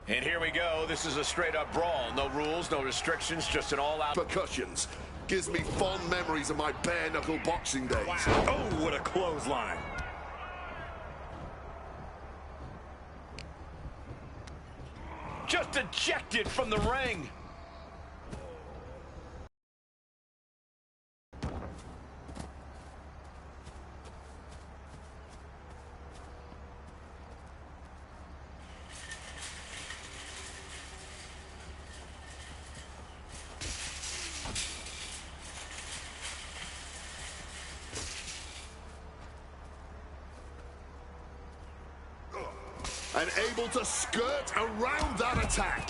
And here we go. This is a straight-up brawl. No rules, no restrictions, just an all-out... Percussions. Gives me fond memories of my bare-knuckle boxing days. Wow. Oh, what a clothesline. Just ejected from the ring. And able to skirt around that attack.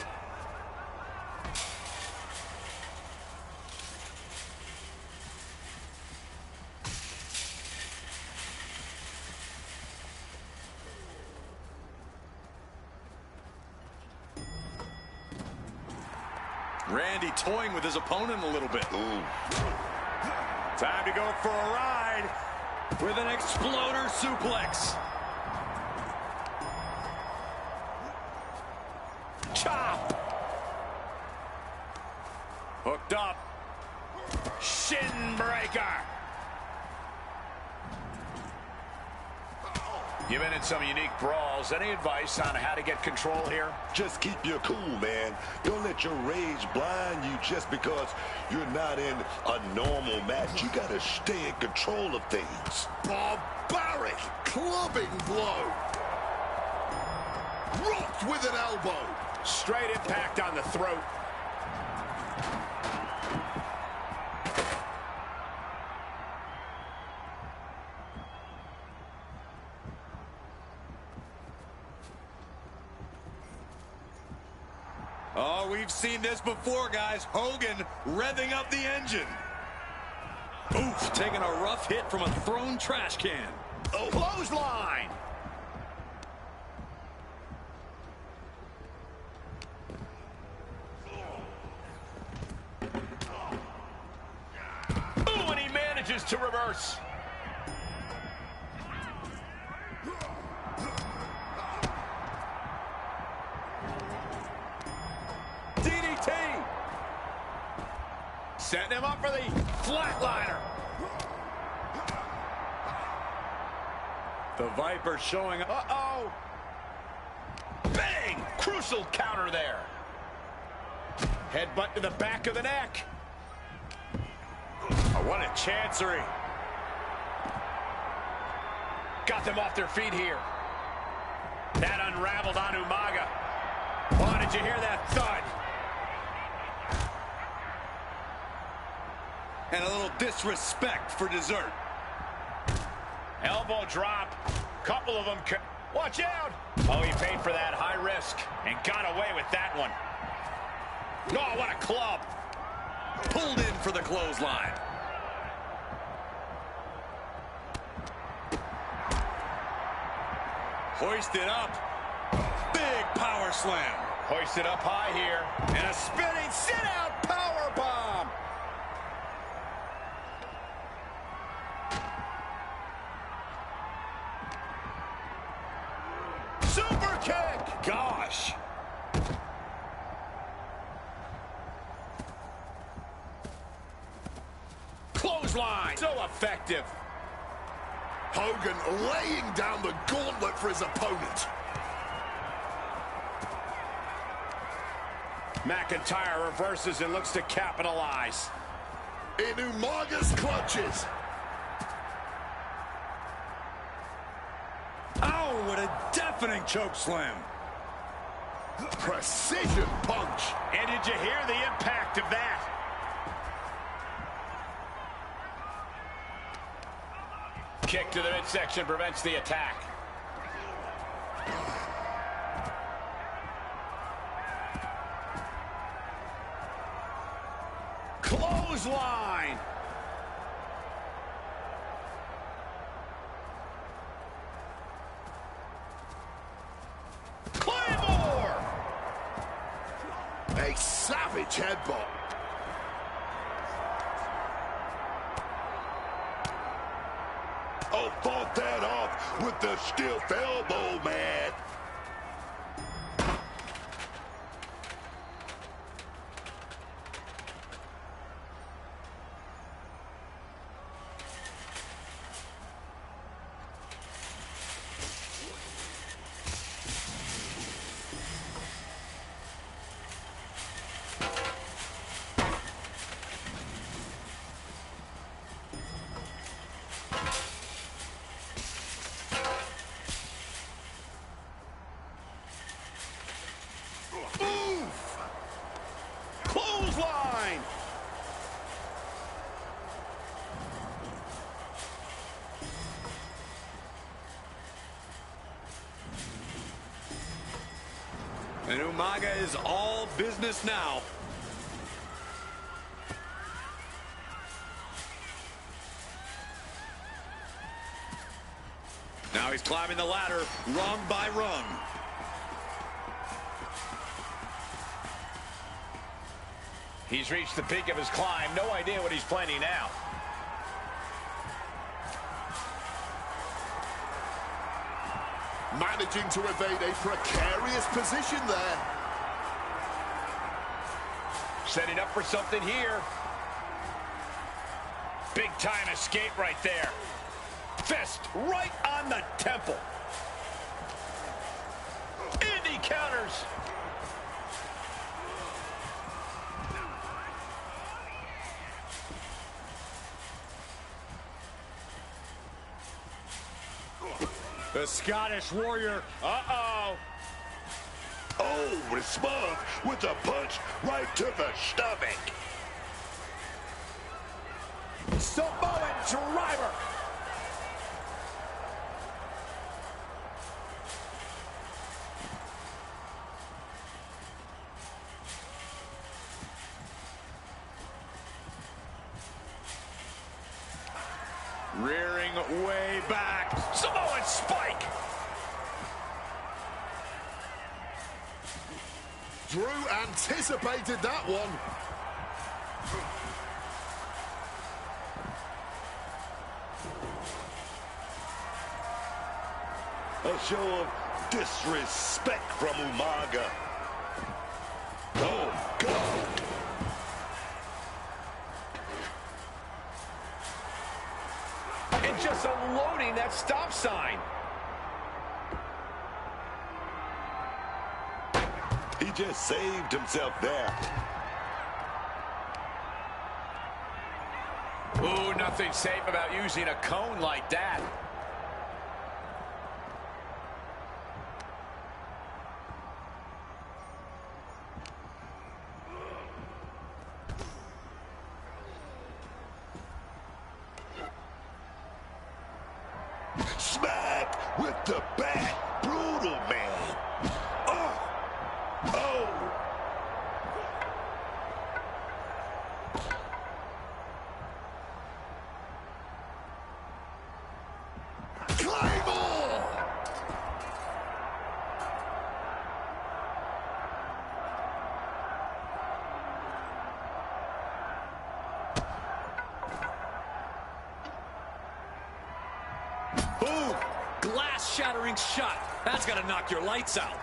Randy toying with his opponent a little bit. Ooh. Time to go for a ride with an exploder suplex. Chop! Hooked up. Shin breaker. You've been in some unique brawls. Any advice on how to get control here? Just keep your cool, man. Don't let your rage blind you just because you're not in a normal match. You gotta stay in control of things. Barbaric clubbing blow. Rocked with an elbow. Straight impact on the throat. Oh, we've seen this before, guys. Hogan revving up the engine. Oof, taking a rough hit from a thrown trash can. Oh, clothesline. Ooh, and he manages to reverse. DDT. Setting him up for the flatliner. The Viper showing up. Uh-oh. Bang! Crucial counter there. Headbutt to the back of the neck. Oh, what a chancery. Got them off their feet here. That unraveled on Umaga. Oh, did you hear that thud? And a little disrespect for dessert. Elbow drop. Couple of them. Watch out. Oh, he paid for that high risk and got away with that one. Oh, what a club. Pulled in for the clothesline. Hoisted up. Big power slam. Hoisted up high here. And a spinning sit-out power bomb. Super kick. Gosh. Clothesline. So effective. Hogan laying down the gauntlet for his opponent. McIntyre reverses and looks to capitalize. In Umaga's clutches. Oh, what a deafening choke slam. Precision punch. And did you hear the impact of that? Kick to the midsection prevents the attack. Clothesline. Claymore. A savage headbutt. Oh, fought that off with the stiff elbow, man. clothesline. And Umaga is all business now. Now he's climbing the ladder, rung by rung. He's reached the peak of his climb. No idea what he's planning now. Managing to evade a precarious position there. Setting up for something here. Big time escape right there. Fist right on the temple. And he counters. The Scottish Warrior. Uh-oh. Oh, response with a punch right to the stomach. Samoan driver. Rearing way back. Samoan spike. Drew anticipated that one. A show of disrespect from Umaga. Oh, God. And just unloading that stop sign. He just saved himself there. Ooh, nothing safe about using a cone like that. Smack with the bat. Brutal, man. Oh. Oh. Claymore! Boom! Glass-shattering shot. That's got to knock your lights out.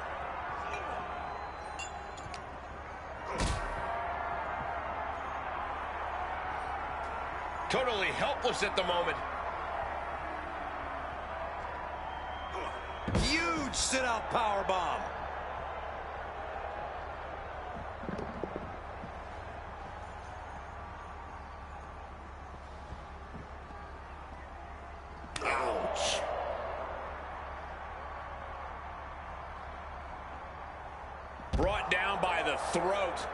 Totally helpless at the moment. Huge sit-out powerbomb. Ouch. Brought down by the throat.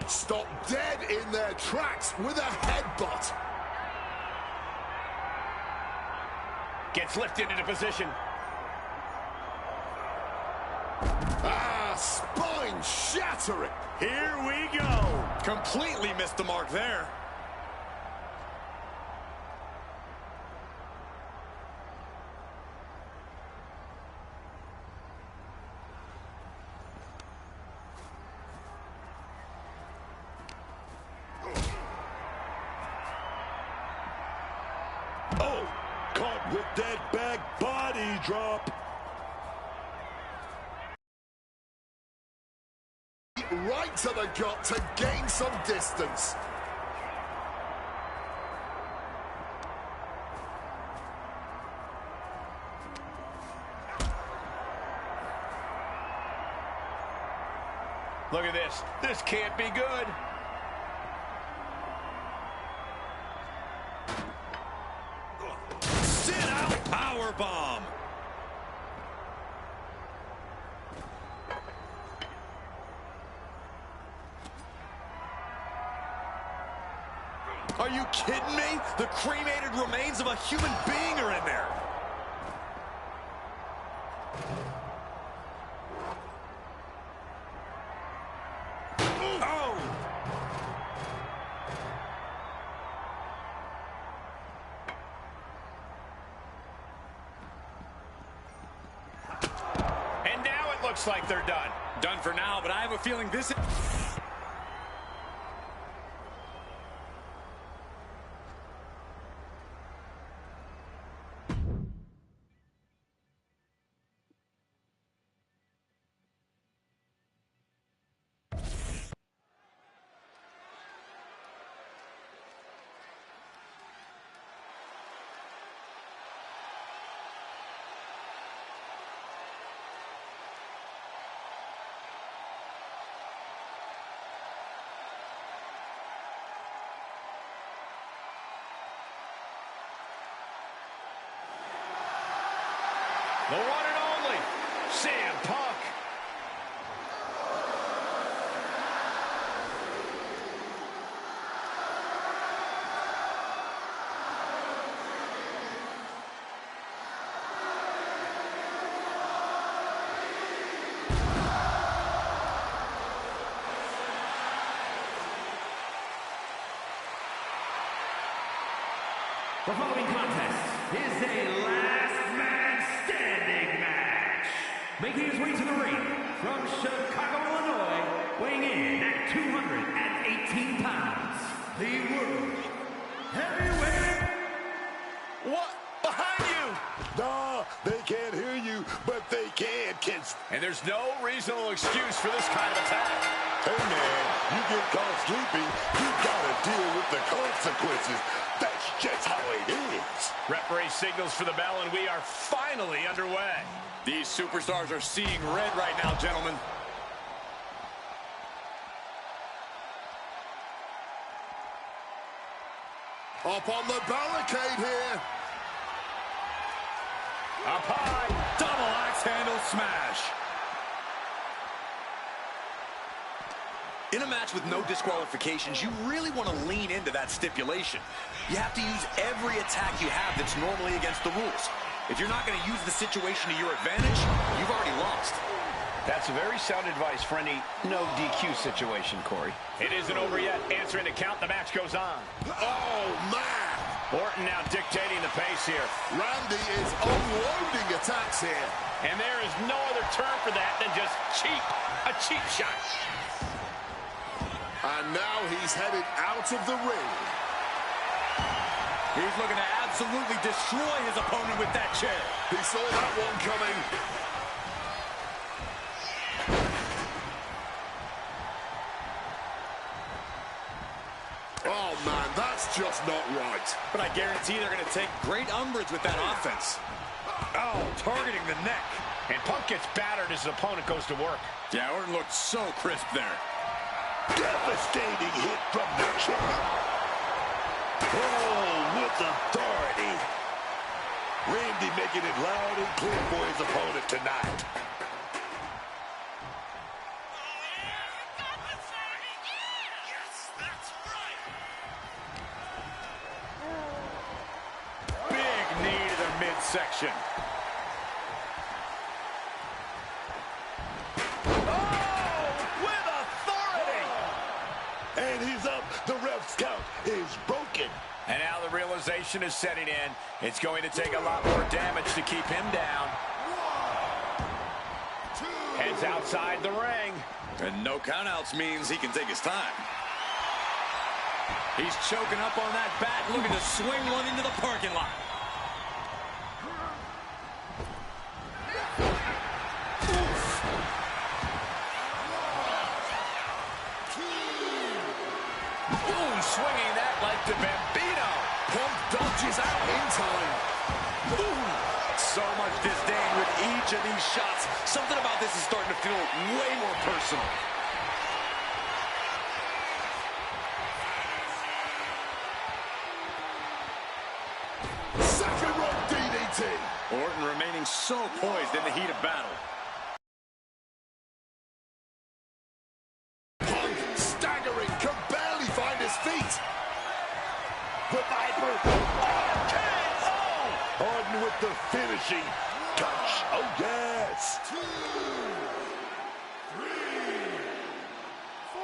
Stopped dead in their tracks with a headbutt. Gets lifted into position. Ah, spine shattering. Here we go. Completely missed the mark there. Oh, caught with that back body drop. Right to the gut to gain some distance. Look at this. This can't be good. Sit-out powerbomb. Are you kidding me? The cremated remains of a human being are in there. Oh! And now it looks like they're done. Done for now, but I have a feeling this is... The one and only CM Punk. The following contest is a last man standing match. Making his way to the ring from Chicago, Illinois, weighing in at 218 pounds, the World Heavyweight. What? Behind you! Nah, they can't hear you, but they can kiss. And there's no reasonable excuse for this kind of attack. Hey, man, you get caught sleeping, you gotta deal with the consequences. That's just how it is. Referee signals for the bell, and we are finally underway. These superstars are seeing red right now, gentlemen. Up on the barricade here. Up high. Double axe handle smash. In a match with no disqualifications, you really want to lean into that stipulation. You have to use every attack you have that's normally against the rules. If you're not going to use the situation to your advantage, you've already lost. That's very sound advice for any no DQ situation, Corey. It isn't over yet. Answering the count, the match goes on. Oh, man. Orton now dictating the pace here. Randy is unloading attacks here. And there is no other term for that than just cheap. A cheap shot. And now he's headed out of the ring. He's looking to absolutely destroy his opponent with that chair. He saw that one coming. Oh, man, that's just not right. But I guarantee they're going to take great umbrage with that offense. Oh, targeting the neck. And Punk gets battered as his opponent goes to work. Yeah, Orton looked so crisp there. Devastating hit from the chair. Oh, with authority. Randy making it loud and clear for his opponent tonight. Big knee to the midsection. And he's up. The ref's count is broken. And now the realization is setting in. It's going to take a lot more damage to keep him down. Heads outside the ring. And no countouts means he can take his time. He's choking up on that bat, looking to swing one into the parking lot. Swinging that like the Bambino. Punk dodges out in time. Ooh, so much disdain with each of these shots. Something about this is starting to feel way more personal. Second rope DDT. Orton remaining so poised in the heat of battle. Punk staggering, can barely find his feet. the finishing touch. Oh, yes. 2, 3, 4,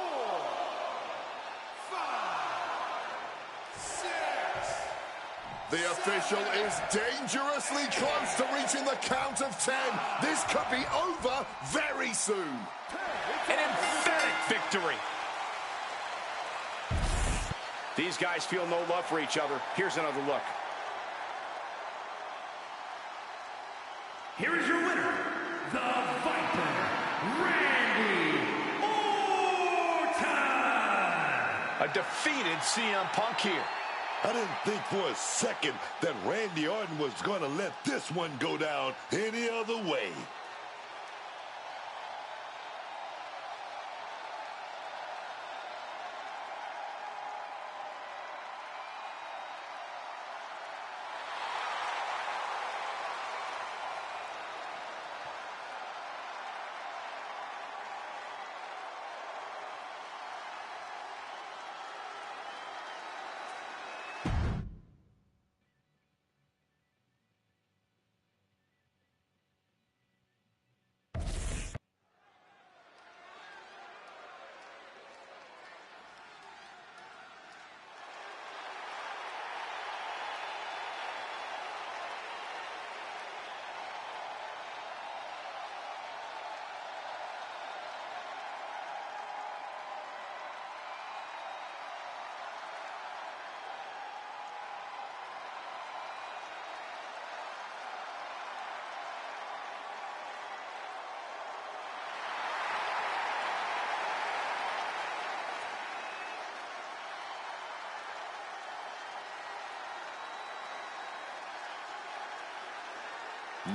5, 6. The official is dangerously close to reaching the count of 10. This could be over very soon. An emphatic victory. These guys feel no love for each other. Here's another look. Here is your winner, the Viper, Randy Orton. A defeated CM Punk here. I didn't think for a second that Randy Orton was going to let this one go down any other way.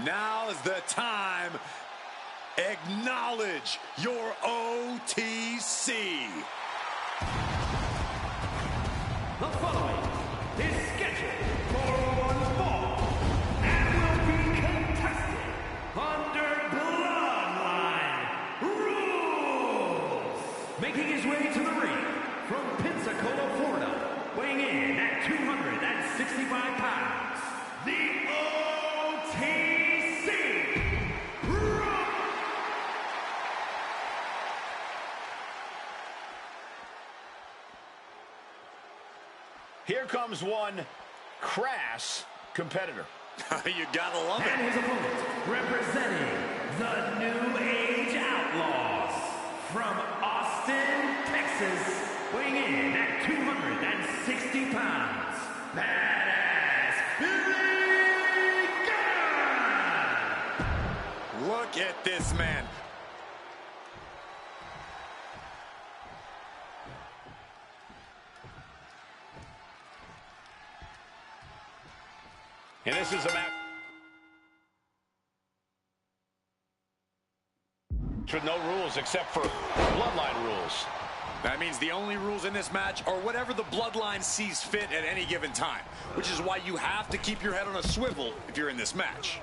Now's the time. Acknowledge your OTC. The following is scheduled for one fall and will be contested under Bloodline rules. Making his way to the ring from Pensacola, Florida, weighing in at 265 pounds, the OTC. Here comes one crass competitor. You gotta love And it. his opponent, representing the New Age Outlaws, from Austin, Texas, weighing in at 260 pounds, Badass Billy Gunn! Look at this man. And this is a match with no rules except for bloodline rules. That means the only rules in this match are whatever the bloodline sees fit at any given time, which is why you have to keep your head on a swivel if you're in this match.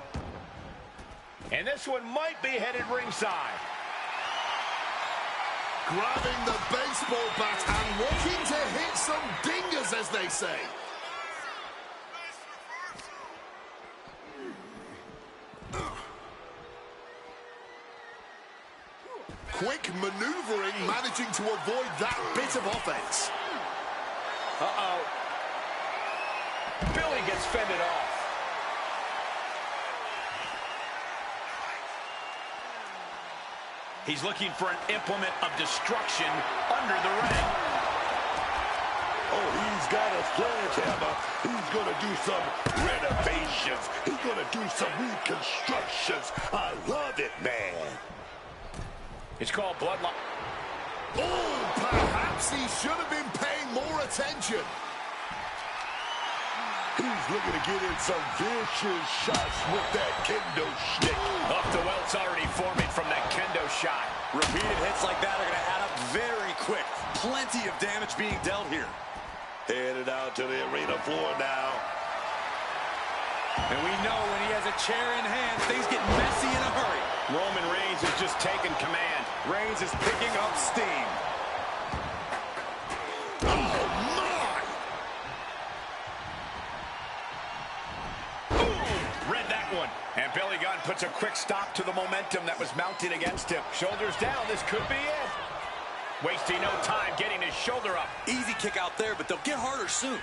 And this one might be headed ringside. Grabbing the baseball bat and looking to hit some dingers, as they say. Quick maneuvering, managing to avoid that bit of offense. Uh-oh. Billy gets fended off. He's looking for an implement of destruction under the ring. Oh, he's got a sledgehammer. He's going to do some renovations. He's going to do some reconstructions. I love it, man. It's called Bloodline. Oh, perhaps he should have been paying more attention. He's looking to get in some vicious shots with that kendo stick. Up the welt's already forming from that kendo shot. Repeated hits like that are going to add up very quick. Plenty of damage being dealt here. Headed out to the arena floor now. And we know when he has a chair in hand, things get messy in a hurry. Roman Reigns is just taking command. Reigns is picking up steam. Oh, my! Boom! Read that And Billy Gunn puts a quick stop to the momentum that was mounting against him. Shoulders down, this could be it. Wasting no time getting his shoulder up. Easy kick out there, but they'll get harder soon.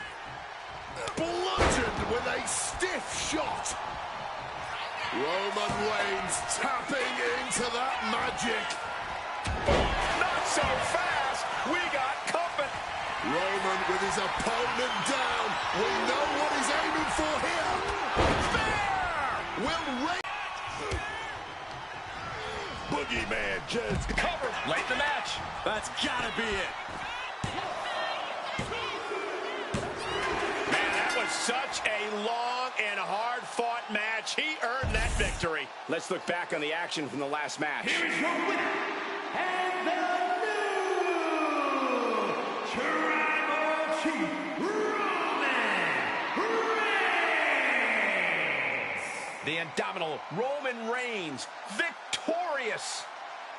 Bludgeoned with a stiff shot. Roman Reigns tapping into that magic. Not so fast. We got company. Roman with his opponent down. We know what he's aiming for here. There! Will Reigns... Boogeyman just Covered late in the match. That's gotta be it. Man, that was such a long and hard-fought match. He earned that victory. Let's look back on the action from the last match. Here is your winner, and the new Tribal Chief, Roman Reigns. The indomitable Roman Reigns, victorious.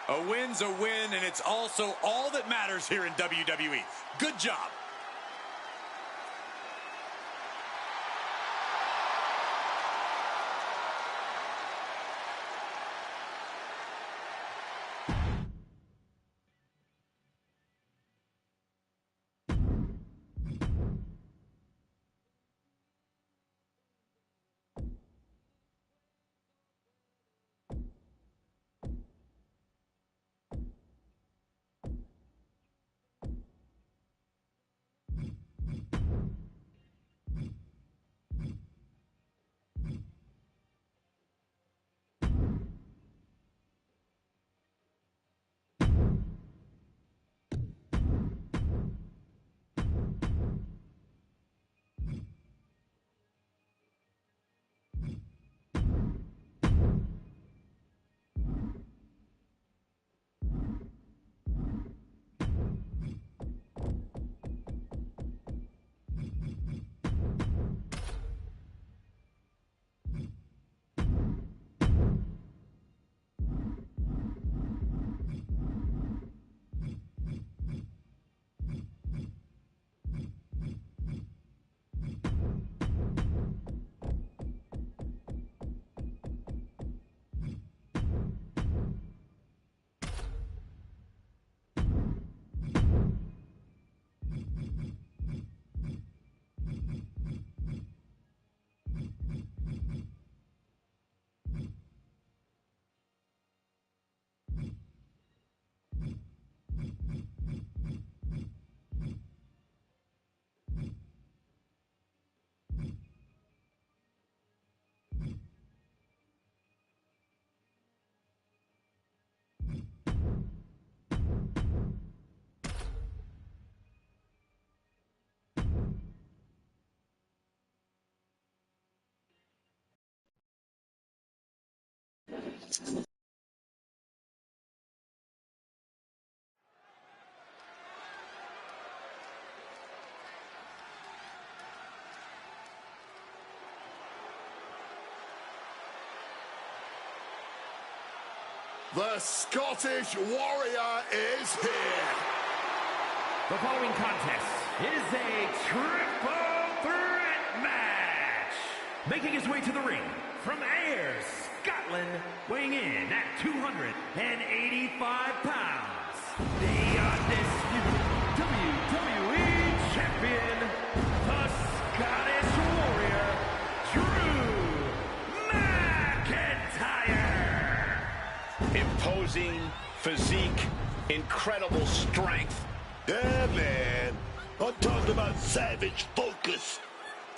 A win's a win, and it's also all that matters here in WWE. Good job. The Scottish Warrior is here. The following contest is a triple threat match. Making his way to the ring from Ayr, Scotland, weighing in at 285 pounds, the undisputed WWE Champion, the Scottish Warrior, Drew McIntyre. Imposing physique, incredible strength. Yeah, man. I'm talking about savage focus.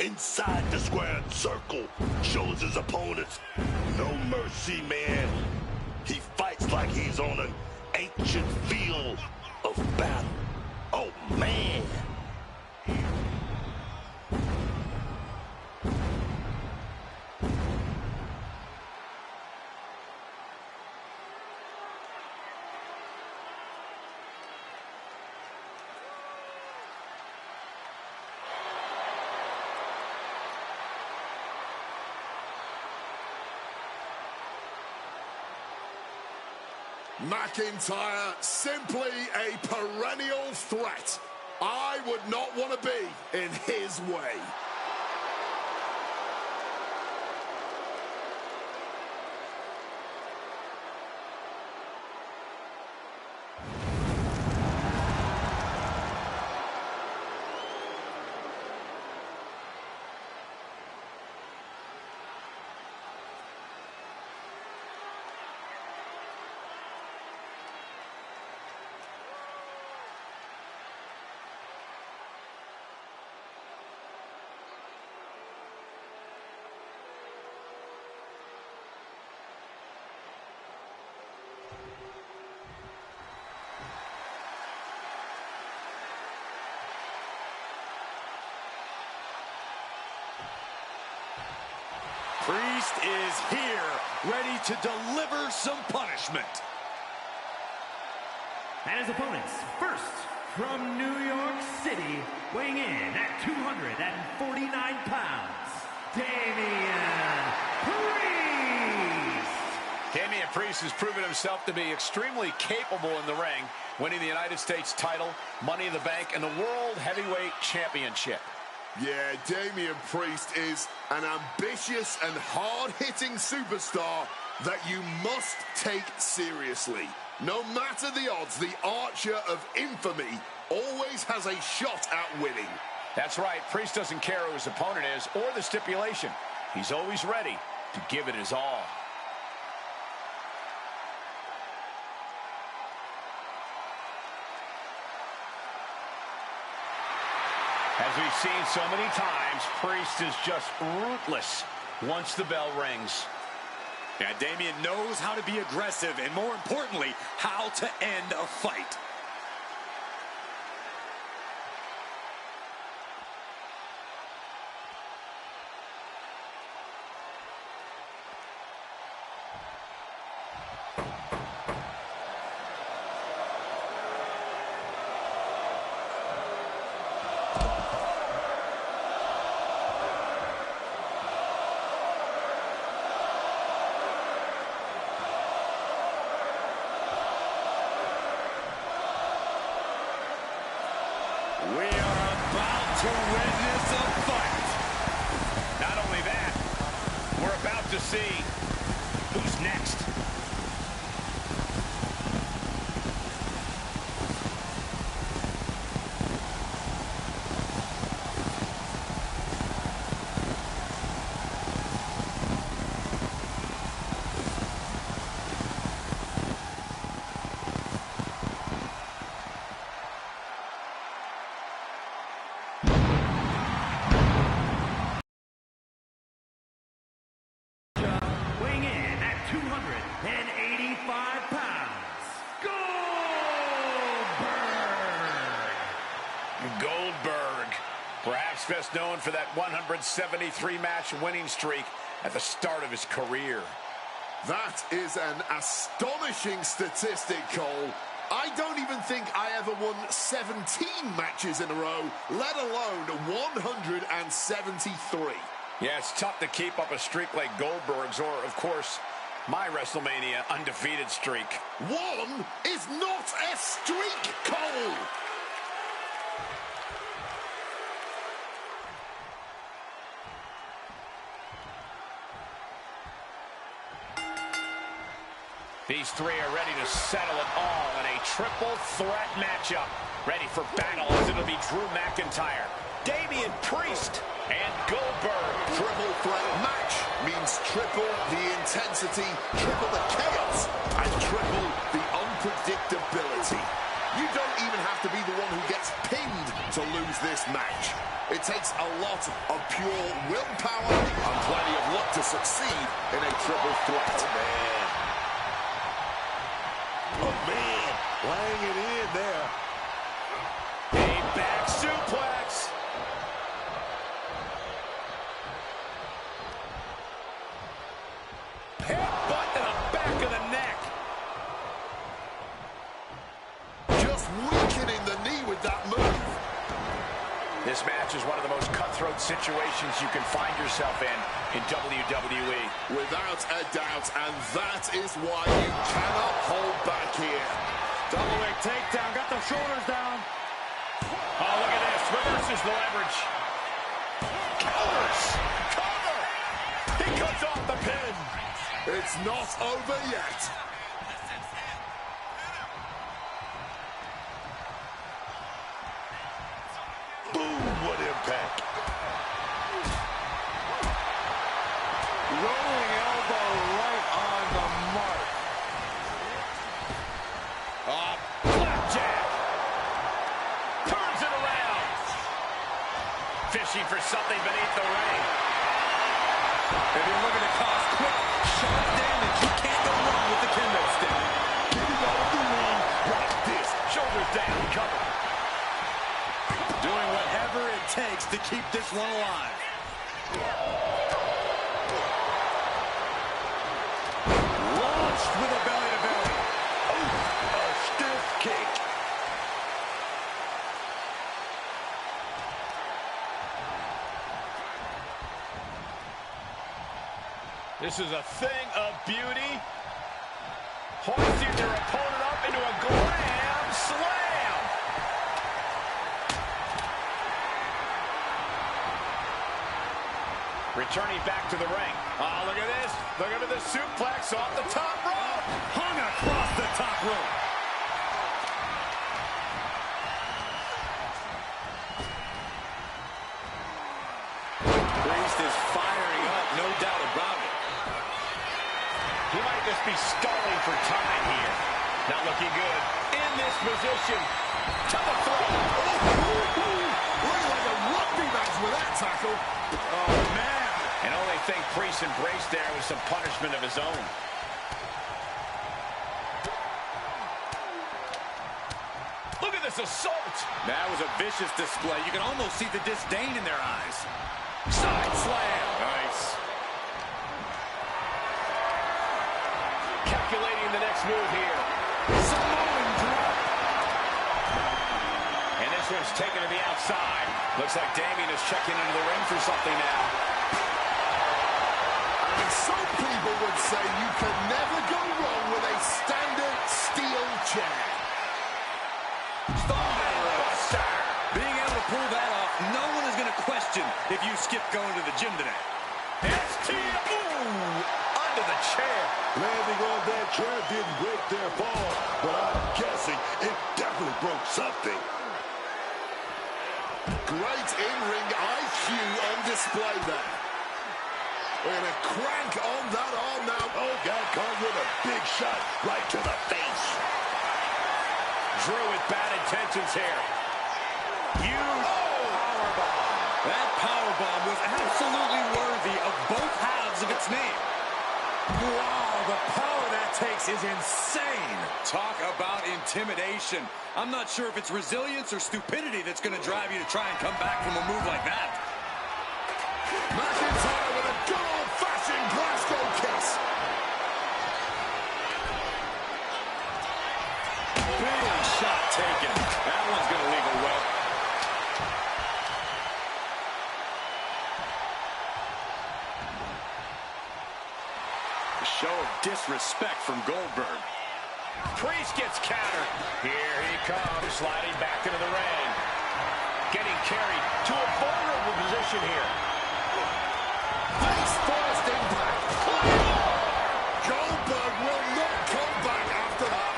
Inside the square circle, shows his opponents no mercy, man. He fights like he's on an ancient field of battle. Oh, man. McIntyre, simply a perennial threat. I would not want to be in his way. Priest is here, ready to deliver some punishment. And his opponents, first, from New York City, weighing in at 249 pounds, Damian Priest! Damian Priest has proven himself to be extremely capable in the ring, winning the United States title, Money in the Bank, and the World Heavyweight Championship. Yeah, Damian Priest is an ambitious and hard-hitting superstar that you must take seriously. No matter the odds, the Archer of Infamy always has a shot at winning. That's right. Priest doesn't care who his opponent is or the stipulation. He's always ready to give it his all. As we've seen so many times, Priest is just ruthless once the bell rings. Yeah, Damian knows how to be aggressive and, more importantly, how to end a fight. We are about to witness a fight. Not only that, we're about to see who's next. Weighing in at 285 pounds, Goldberg! Goldberg, perhaps best known for that 173-match winning streak at the start of his career. That is an astonishing statistic, Cole. I don't even think I ever won 17 matches in a row, let alone 173. Yeah, it's tough to keep up a streak like Goldberg's or, of course, my WrestleMania undefeated streak. One is not a streak, Cole! These three are ready to settle it all in a triple threat matchup. Ready for battle as it'll be Drew McIntyre, Damian Priest, and Goldberg. Triple threat match means triple the intensity, triple the chaos, and triple the unpredictability. You don't even have to be the one who gets pinned to lose this match. It takes a lot of pure willpower and plenty of luck to succeed in a triple threat. Oh, man, laying it in there. A back suplex. Headbutt to the back of the neck. Just weakening the knee with that move. This match is one of the most cutthroat situations you can find yourself in WWE. Without a doubt, and that is why you cannot hold back here. Double leg takedown, got the shoulders down. Oh, look at this. Reverses the leverage. Counters. Cover. He cuts off the pin. It's not over yet. Boom, what impact. Rolling elbow right on the mark. Flapjack. Turns it around. Fishing for something beneath the ring. If you're looking to cause quick, sharp damage, you can't go wrong with the kendo stick. Getting out of the ring like this. Shoulders down, cover. Doing whatever it takes to keep this one alive. This is a thing of beauty. Hoisting their opponent up into a glam slam. Returning back to the ring. Oh, look at this. Look at the suplex off the top rope. Hung across the top rope. Priest is firing up, no doubt about it. He might just be stalling for time here. Not looking good. In this position. To the throat. Looking like a rugby match with that tackle. Oh, man. And only thing Priest embraced there was some punishment of his own. Look at this assault. That was a vicious display. You can almost see the disdain in their eyes. Side slam. Nice. Calculating the next move here. Samoan drop. And this one's taken to the outside. Looks like Damien is checking into the ring for something now. I mean, some people would say you can never go wrong with a standard steel chair. Being able to pull that off, no one is going to question if you skip going to the gym today. Under the chair. Landing on that chair didn't break their fall, but I'm guessing it definitely broke something. Great in-ring IQ on display there. We're going to crank on that arm now. Oh, got caught with a big shot right to the face. Drew with bad intentions here. Huge powerbomb. That powerbomb was absolutely worthy of both halves of its name. Wow, the power that takes is insane. Talk about intimidation. I'm not sure if it's resilience or stupidity that's going to drive you to try and come back from a move like that. McIntyre with a good old-fashioned Glasgow kiss. Big shot taken. That one's going to leave a welt. A show of disrespect from Goldberg. Priest gets countered. Here he comes, sliding back into the ring. Getting carried to a vulnerable position here. Face first impact. Goldberg will not come back after that.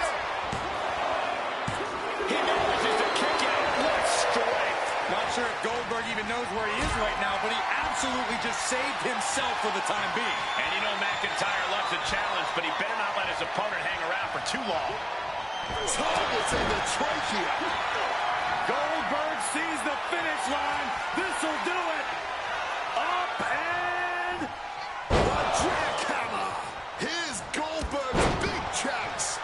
He manages to kick out. What strength. Not sure if Goldberg even knows where he is right now, but he absolutely just saved himself for the time being. And you know McIntyre loves a challenge, but he better not let his opponent hang around for too long. Targets in the trachea. Goldberg sees the finish line. This'll do it. Up and The jackhammer. Here's Goldberg's big chance.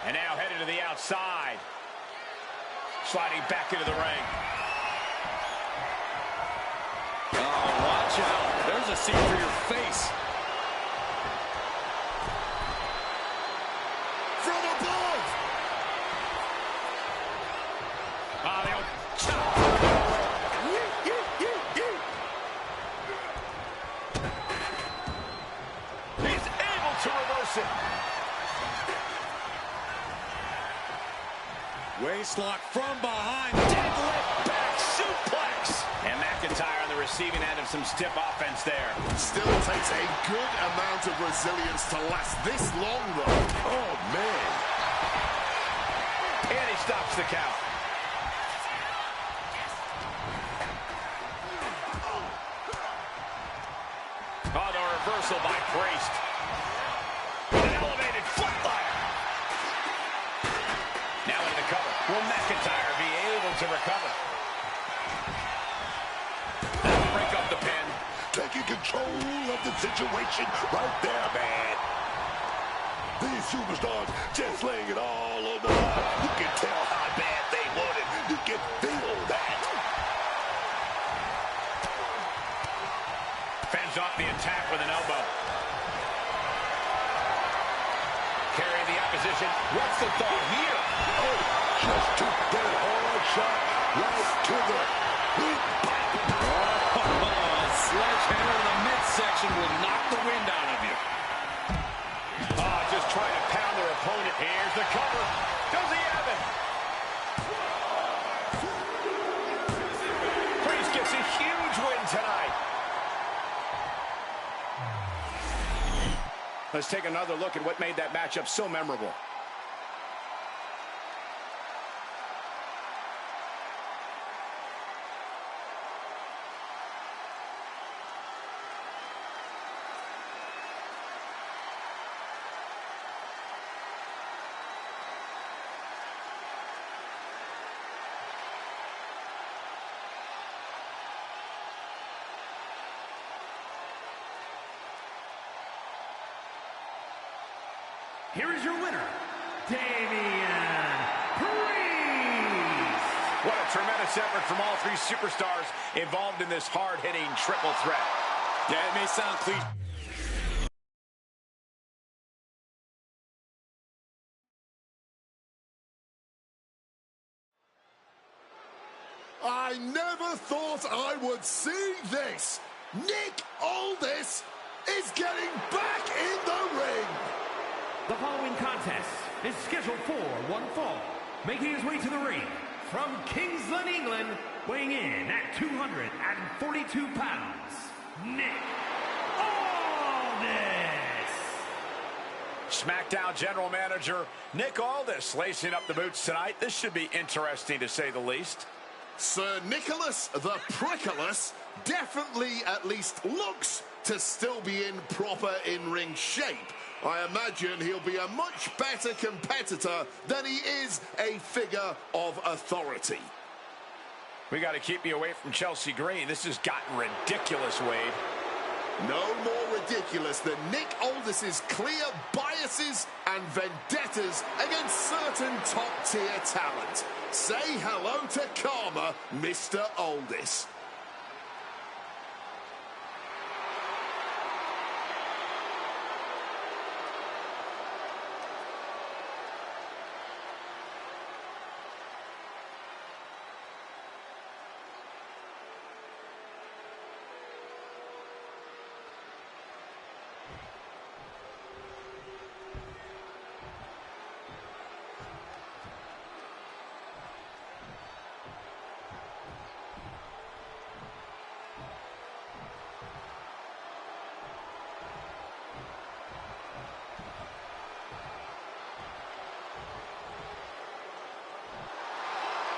And now headed to the outside. Sliding back into the ring. oh, watch out. There's a seat for your face. From above. Ah, the old chop. He's able to reverse it. Waistlock from behind. Deadlift back suplex. And McIntyre on the receiving end of some stiff offense there. Still takes a good amount of resilience to last this long, though. Oh, man. And he stops the count. Oh, the reversal by Priest. With an elevated flatliner. Now into the cover. Will McIntyre be able to recover? That'll break up the pin. Taking control of the situation right there, man. These superstars just laying it all on the line. You can tell how bad they want it. You can feel that. Fends off the attack with an elbow. Carry the opposition. What's the thought here? Oh, just took that hard shot right to the weak pipe. Oh, sledgehammer to the midsection. submission will knock the wind out of you. Oh, just trying to pound their opponent. Here's the cover. Does he have it? Priest gets a huge win tonight. Let's take another look at what made that matchup so memorable. Here is your winner, Damian Priest. What a tremendous effort from all three superstars involved in this hard-hitting triple threat. Yeah, it may sound cliche. I never thought I would see this. Nick Aldis is getting back in the ring. The following contest is scheduled for one fall. Making his way to the ring from Kingsland, England, weighing in at 242 pounds, Nick Aldis. SmackDown General Manager Nick Aldis lacing up the boots tonight. This should be interesting, to say the least. Sir Nicholas the Prickless definitely at least looks to still be in proper in-ring shape. I imagine he'll be a much better competitor than he is a figure of authority. We got to keep you away from Chelsea Green. This has gotten ridiculous, Wade. No more ridiculous than Nick Aldis's clear biases and vendettas against certain top-tier talent. Say hello to karma, Mr. Aldis.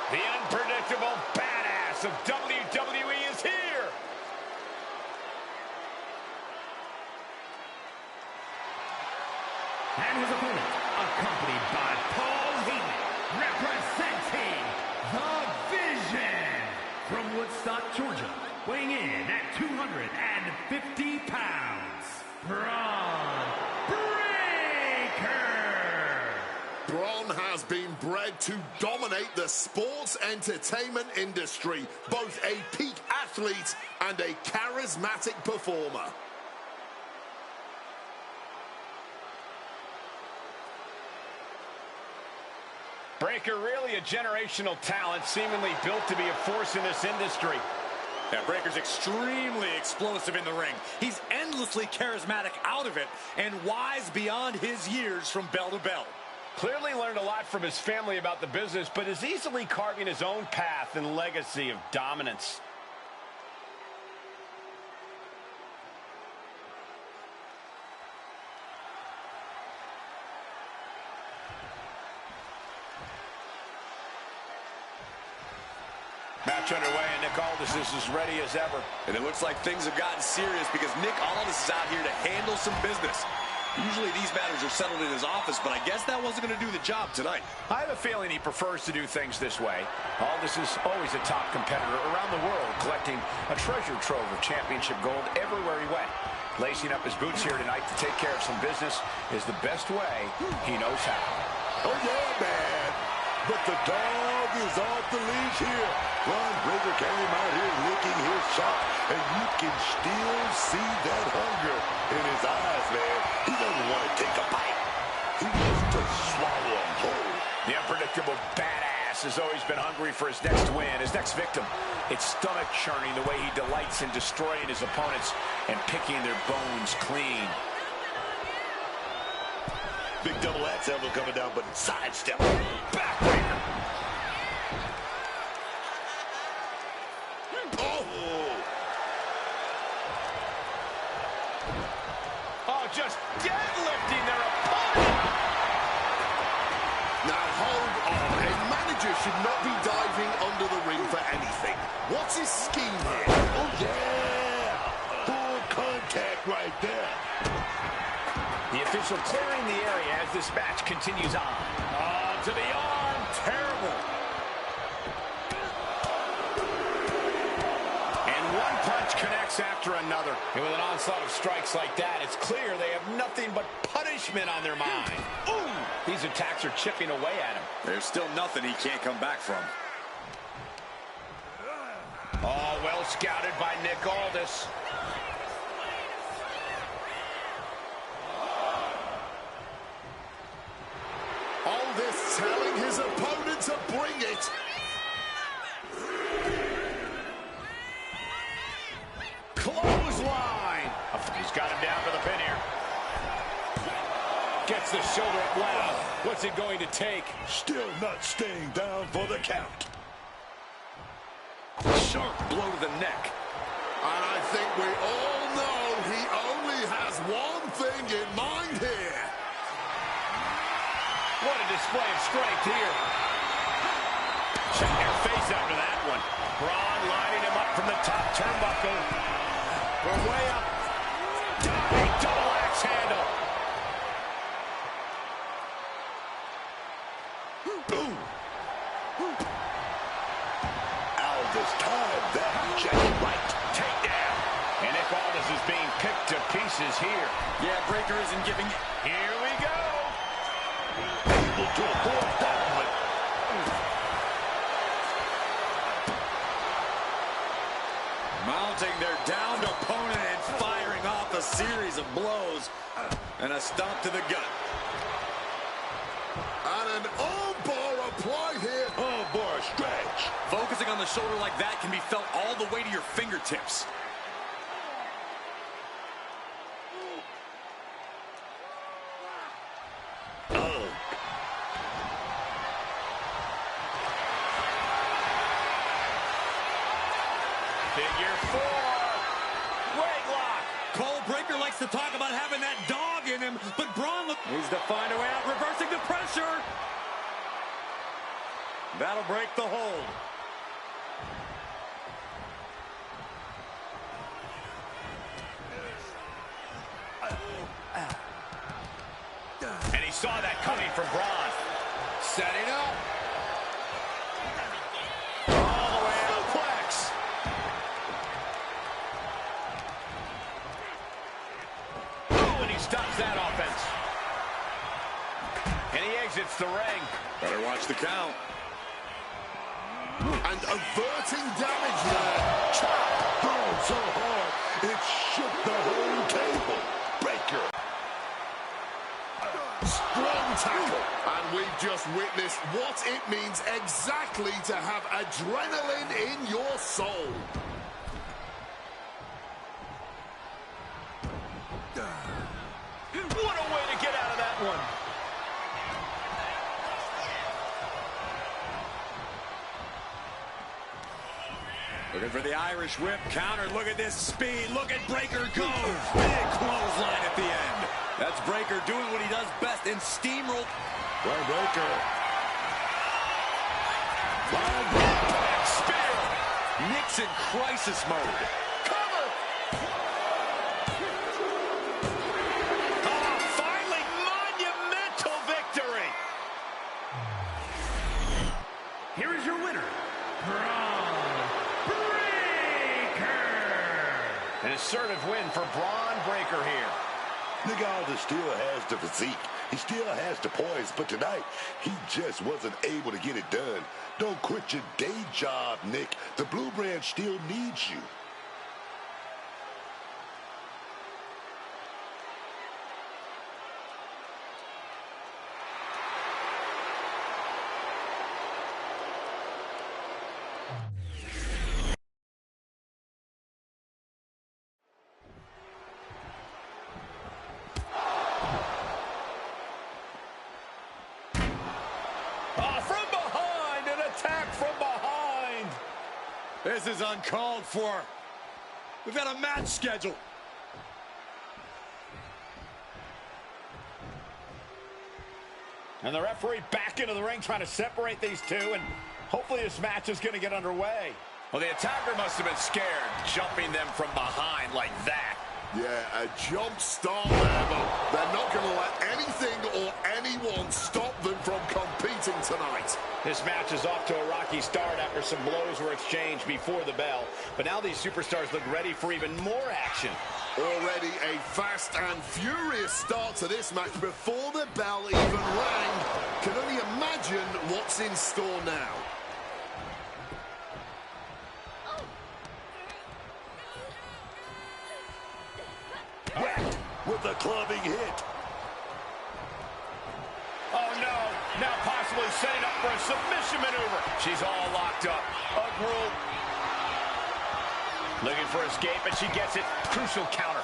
The unpredictable badass of WWE is here. And his opponent, accompanied by Paul Heyman, representing The Vision from Woodstock, Georgia, weighing in at 250 pounds, Braun Breaker. Braun has been bred to dominate the sports entertainment industry, both a peak athlete and a charismatic performer. Breaker, really a generational talent, seemingly built to be a force in this industry. Yeah, Breaker's extremely explosive in the ring. He's endlessly charismatic out of it and wise beyond his years from bell to bell. Clearly learned a lot from his family about the business, but is easily carving his own path and legacy of dominance. Match underway, and Nick Aldis is as ready as ever. And it looks like things have gotten serious because Nick Aldis is out here to handle some business. Usually these matters are settled in his office, but I guess that wasn't going to do the job tonight. I have a feeling he prefers to do things this way. Aldis is always a top competitor around the world, collecting a treasure trove of championship gold everywhere he went. Lacing up his boots here tonight to take care of some business is the best way he knows how. Oh, yeah, man. But the dog is off the leash here. Braun Breaker came out here licking his shot, and you can still see that hunger in his eyes, man. He doesn't want to take a bite. He wants to swallow them whole. The unpredictable badass has always been hungry for his next win, his next victim. It's stomach churning the way he delights in destroying his opponents. and picking their bones clean. Big double axe elbow coming down, but sidestep. Backbreaker. Oh, just deadlifting their opponent. Now hold on. A manager should not be diving under the ring for anything. What's his scheme here? Oh, yeah. Full contact right there. The official clearing the area as this match continues on. To the arm. Terrible. And one punch connects after another. And with an onslaught of strikes like that, it's clear they have nothing but punishment on their mind. Ooh! These attacks are chipping away at him. There's still nothing he can't come back from. Oh, well scouted by Nick Aldis. Aldis telling his opponent to bring it. Clothesline. He's got him down for the pin here. Gets the shoulder up. Wow. What's it going to take? Still not staying down for the count. Sharp blow to the neck. And I think we all know he only has one thing in mind here. What a display of strength here. Check their face after that one. Braun lining him up from the top turnbuckle. We're way up. Big double axe handle. Aldis time that jacket right. Takedown. And Nick Aldis is being picked to pieces here. Yeah, Breaker isn't giving it. Here we go. Able to avoid that one. Mounting their downed opponent and firing off a series of blows. And a stomp to the gut. And an armbar apply here. Oh, boy, stretch. Focusing on the shoulder like that can be felt all the way to your fingertips. Figure four. Leg lock. Cole Breaker likes to talk about having that dog in him, but Braun needs to find a way out, reversing the pressure. That'll break the hold. And he saw that coming from Braun. Setting up. All the way out, Plex. Oh, and he stops that offense. And he exits the ring. Better watch the count. And averting damage there. Chop. Oh, so hard. It shook the whole table. Breaker. Strong tackle. And we've just witnessed what it means exactly to have adrenaline in your soul. What a way to get out of that one. Looking for the Irish whip counter. Look at this speed. Look at Breaker go. Big clothesline at the end. That's Breaker doing what he does best in steamroll. Well, Breaker. Spear. Nick's in crisis mode. Cover. Oh, finally, monumental victory. Here is your winner, Braun Breaker. An assertive win for Braun Breaker here. Nick Aldis still has the physique. He still has the poise, but tonight, he just wasn't able to get it done. Don't quit your day job, Nick. The Blue Brand still needs you. This is uncalled for. We've got a match scheduled. And the referee back into the ring trying to separate these two, and hopefully this match is going to get underway. Well, the attacker must have been scared, jumping them from behind like that. Yeah, a jump start there, but they're not going to let anything or anyone stop them from competing tonight. This match is off to a rocky start after some blows were exchanged before the bell. But now these superstars look ready for even more action. Already a fast and furious start to this match before the bell even rang. Can only imagine what's in store now. With a clubbing hit. Oh, no. Now possibly setting up for a submission maneuver. She's all locked up. A group. Looking for escape, and she gets it. Crucial counter.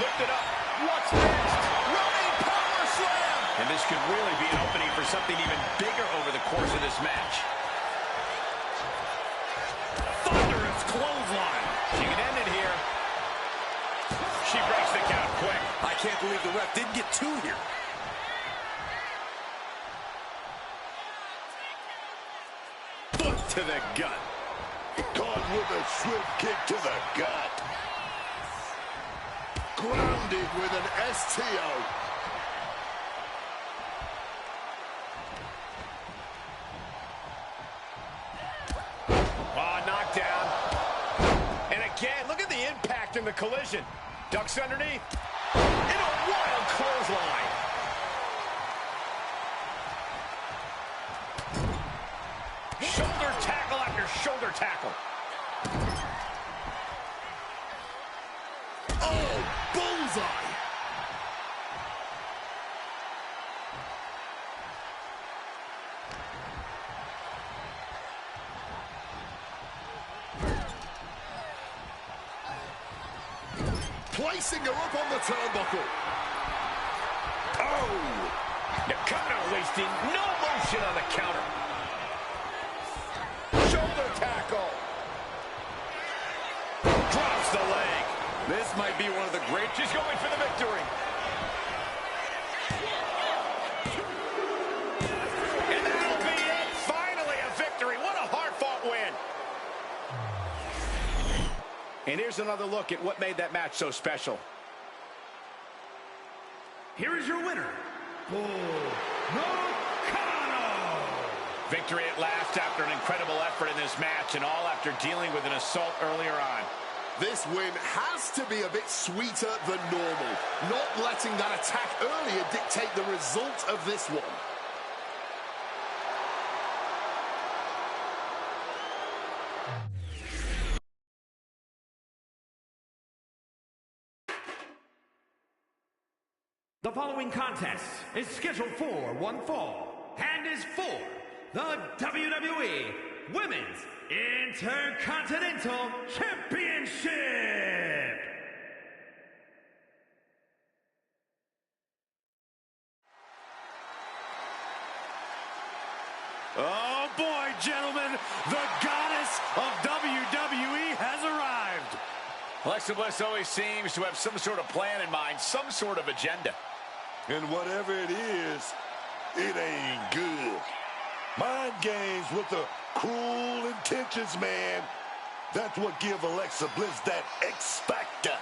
Lifted up. What's next? Running power slam. And this could really be an opening for something even bigger over the course of this match. Thunderous clothesline. She can end it here. She breaks the count quick. I can't believe the ref didn't get two here. Foot to the gut. Caught with a swift kick to the gut. Grounded with an STO. Oh, knockdown. And again, look at the impact in the collision. Ducks underneath. In a wild clothesline. Shoulder tackle after shoulder tackle. Oh, bullseye. Placing her up on the turnbuckle. Oh! Nakano wasting no motion on the counter. Shoulder tackle. Drops the leg. This might be one of the great. She's going for the victory. And that'll be it. Finally a victory. What a hard-fought win. And here's another look at what made that match so special. Here is your winner, Nakano. Victory at last after an incredible effort in this match, and all after dealing with an assault earlier on. This win has to be a bit sweeter than normal. Not letting that attack earlier dictate the result of this one. The following contest is scheduled for one fall and is for the WWE Women's Intercontinental Championship. Oh boy, gentlemen, the goddess of WWE has arrived. Alexa Bliss always seems to have some sort of plan in mind, some sort of agenda. And whatever it is, it ain't good. Mind games with the cruel intentions, man. That's what give Alexa Bliss that X factor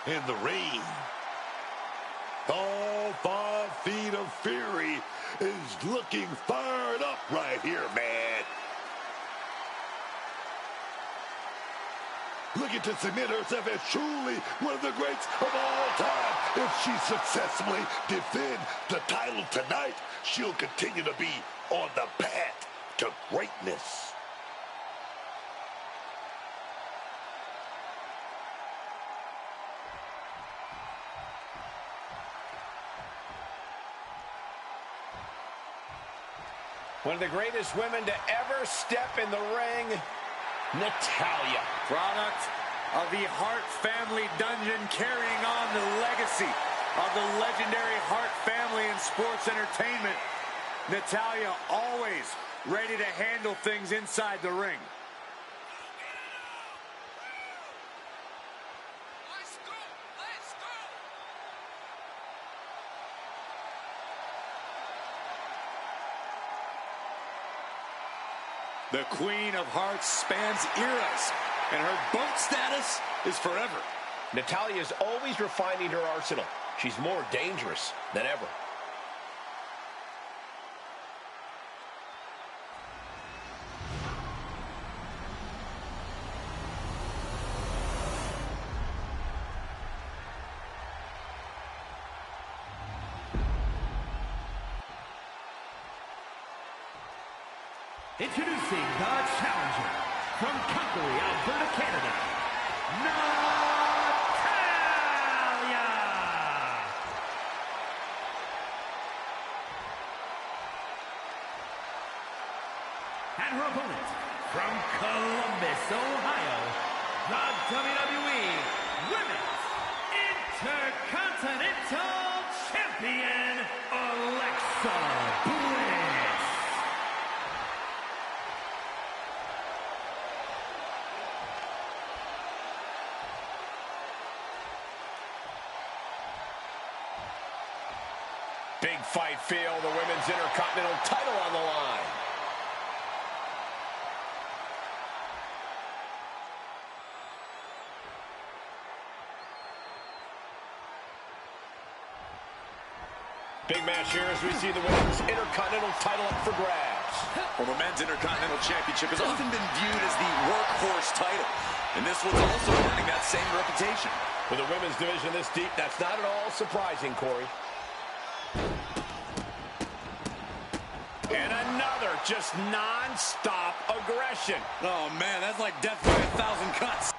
in the ring. All 5 feet of fury is looking fired up right here, man. Looking to cement herself as truly one of the greats of all time. If she successfully defends the title tonight, she'll continue to be on the path to greatness. One of the greatest women to ever step in the ring, Natalya. Product of the Hart family dungeon, carrying on the legacy of the legendary Hart family in sports entertainment. Natalya always ready to handle things inside the ring. The Queen of Hearts spans eras, and her boat status is forever. Natalya is always refining her arsenal. She's more dangerous than ever. Introducing the challenger from Calgary, Alberta, Canada, Natalya! And her opponent from Columbus, Ohio, the WWE Women's Intercontinental Champion, Alexa Bliss. Big fight feel, the Women's Intercontinental title on the line. Big match here as we see the Women's Intercontinental title up for grabs. Well, the Men's Intercontinental Championship has often been viewed as the workhorse title, and this one's also earning that same reputation. With the women's division this deep, that's not at all surprising, Corey. And another just non-stop aggression. Oh, man, that's like death by 1,000 cuts.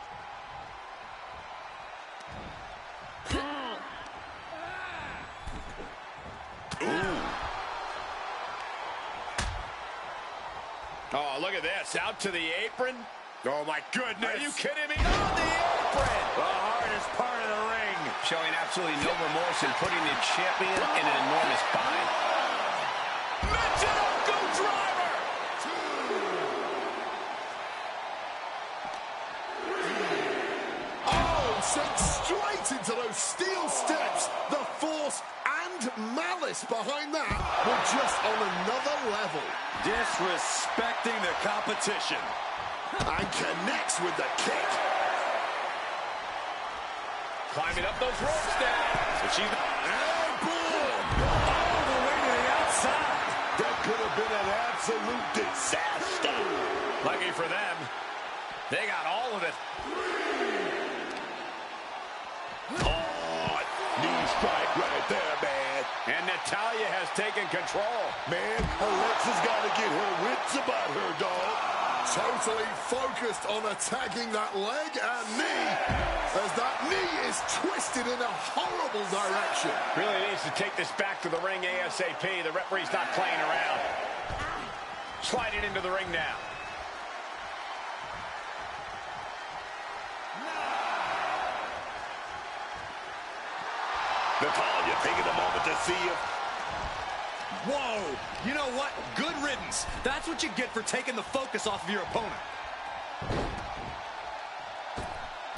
Oh, look at this. Out to the apron. Oh, my goodness. Are you kidding me? On the apron. The hardest part of the ring. Showing absolutely no remorse in putting the champion in an enormous bind. Go driver. Oh, sent straight into those steel steps. The force and malice behind that were just on another level. Disrespecting the competition. And connects with the kick. Climbing up those ropes now. So she's And boom! all the way to the outside. That could have been an absolute disaster. Lucky for them, they got all of it. Oh, knee strike right there, man. And Natalya has taken control. Man, Alexa's got to get her wits about her, dog. Totally focused on attacking that leg and knee, as that knee is twisted in a horrible direction. Really needs to take this back to the ring ASAP. The referee's not playing around. Slide it into the ring now. Natalya taking a moment to see if... Whoa. You know what? Good riddance. That's what you get for taking the focus off of your opponent.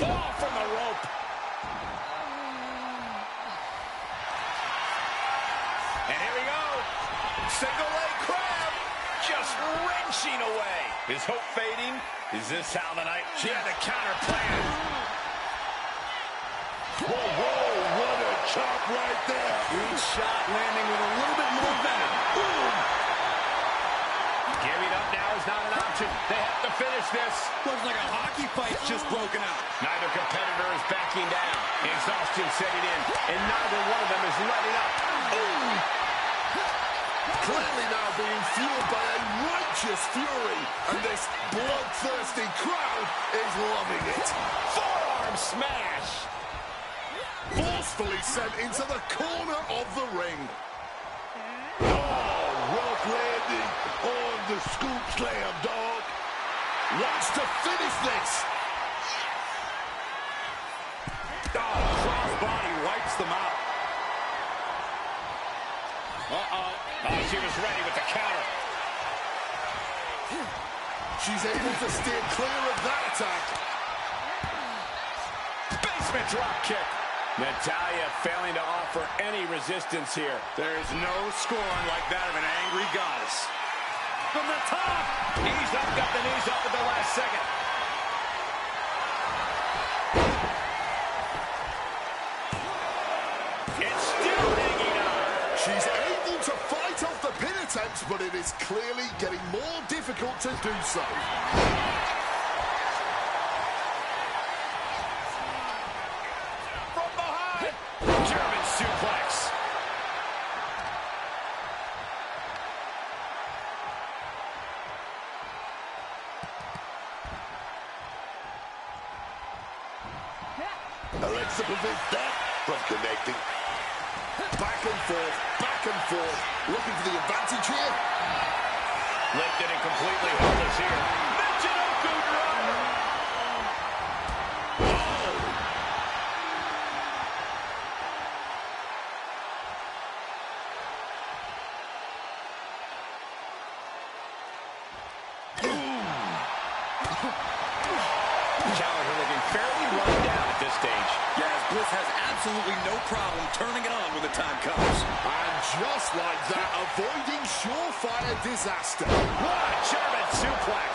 Oh, from the rope. And here we go. Single leg crab. Just wrenching away. Is hope fading? Is this how the night? She had a counter plan. Whoa, whoa, what a chop right there. Each shot landing with a little bit more venom. Boom. Giving up now is not an option. They have to finish this. Looks like a hockey fight's just broken out. Neither competitor is backing down. Exhaustion setting in, and neither one of them is letting up. Ooh. Clearly now being fueled by a righteous fury, and this bloodthirsty crowd is loving it. Forearm smash. Forcefully sent into the corner of the ring. Oh, rough landing on the scoop slam, dog. Wants to finish this. Oh, crossbody wipes them out. Uh-oh. Oh, she she was ready with the counter. She's able to steer clear of that attack. Basement drop kick. Natalya failing to offer any resistance here. There is no scorn like that of an angry goddess. From the top. Knees up, got the knees up at the last second. It's still hanging on. She's able to fight off the pin attempts, but it is clearly getting more difficult to do so. From behind. German suplex. Alexa prevents that from connecting. Back and forth, looking for the advantage here. Lifted and completely helpless here. Michinoku driver. Challenger looking fairly run down at this stage. Yeah, as Bliss has absolutely no problem turning it on when the time comes. And just like that, avoiding surefire disaster. What a German suplex.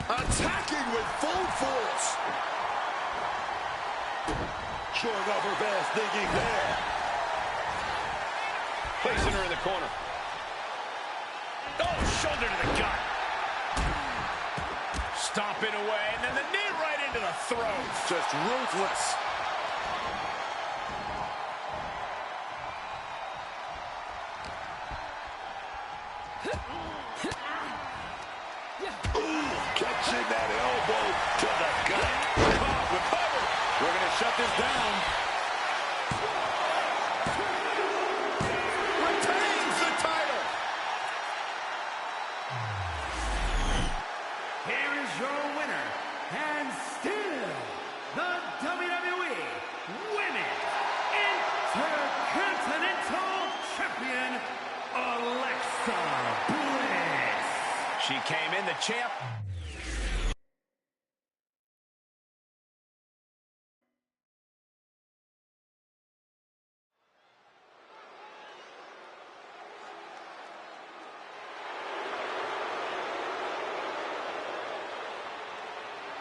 Attacking with full force. Showing off her fast thinking there. Placing her in the corner. Oh, shoulder to the gut. Stomping away, and then the knee right into the throat. Just ruthless. Ooh, catching that elbow to the gut. Recover. We're going to shut this down. Retains the title. Here is your winner, and still the WWE Women's Intercontinental Champion, Alexa Bliss. She came in the champ.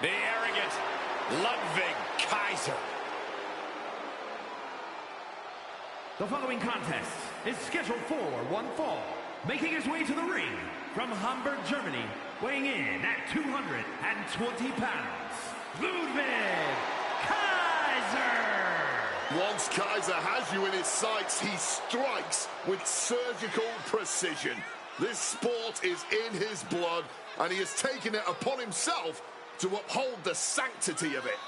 The arrogant Wwe2k26. The following contest is scheduled for one fall. Making his way to the ring from Hamburg, Germany, weighing in at 220 pounds, Wwe2k26. Once Kaiser has you in his sights, he strikes with surgical precision. This sport is in his blood, and he has taken it upon himself to uphold the sanctity of it.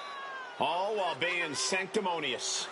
All while being sanctimonious.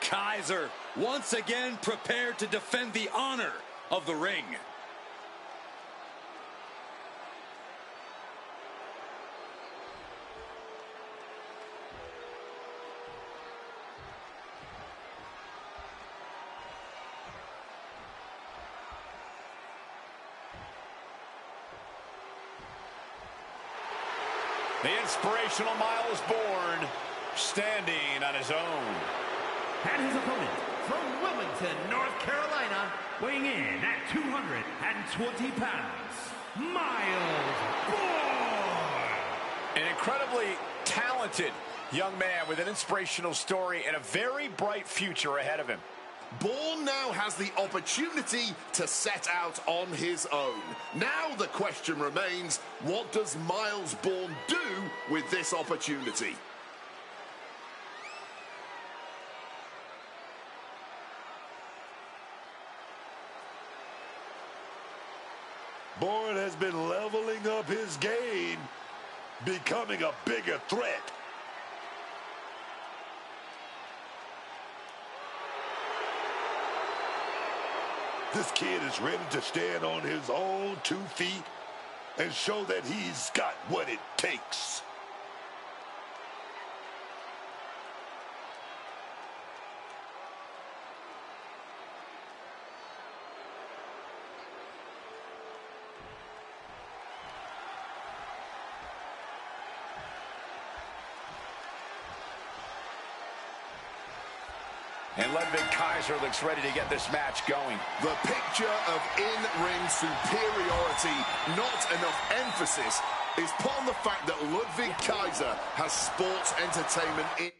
Kaiser once again prepared to defend the honor of the ring. The inspirational Miles born, standing on his own. And his opponent from Wilmington, North Carolina, weighing in at 220 pounds, Miles Bourne. An incredibly talented young man with an inspirational story and a very bright future ahead of him. Bourne now has the opportunity to set out on his own. Now the question remains, what does Miles Bourne do with this opportunity? Bourne has been leveling up his game, becoming a bigger threat. This kid is ready to stand on his own 2 feet and show that he's got what it takes. And Wwe2k26 looks ready to get this match going. The picture of in-ring superiority, not enough emphasis, is put on the fact that Wwe2k26 has sports entertainment in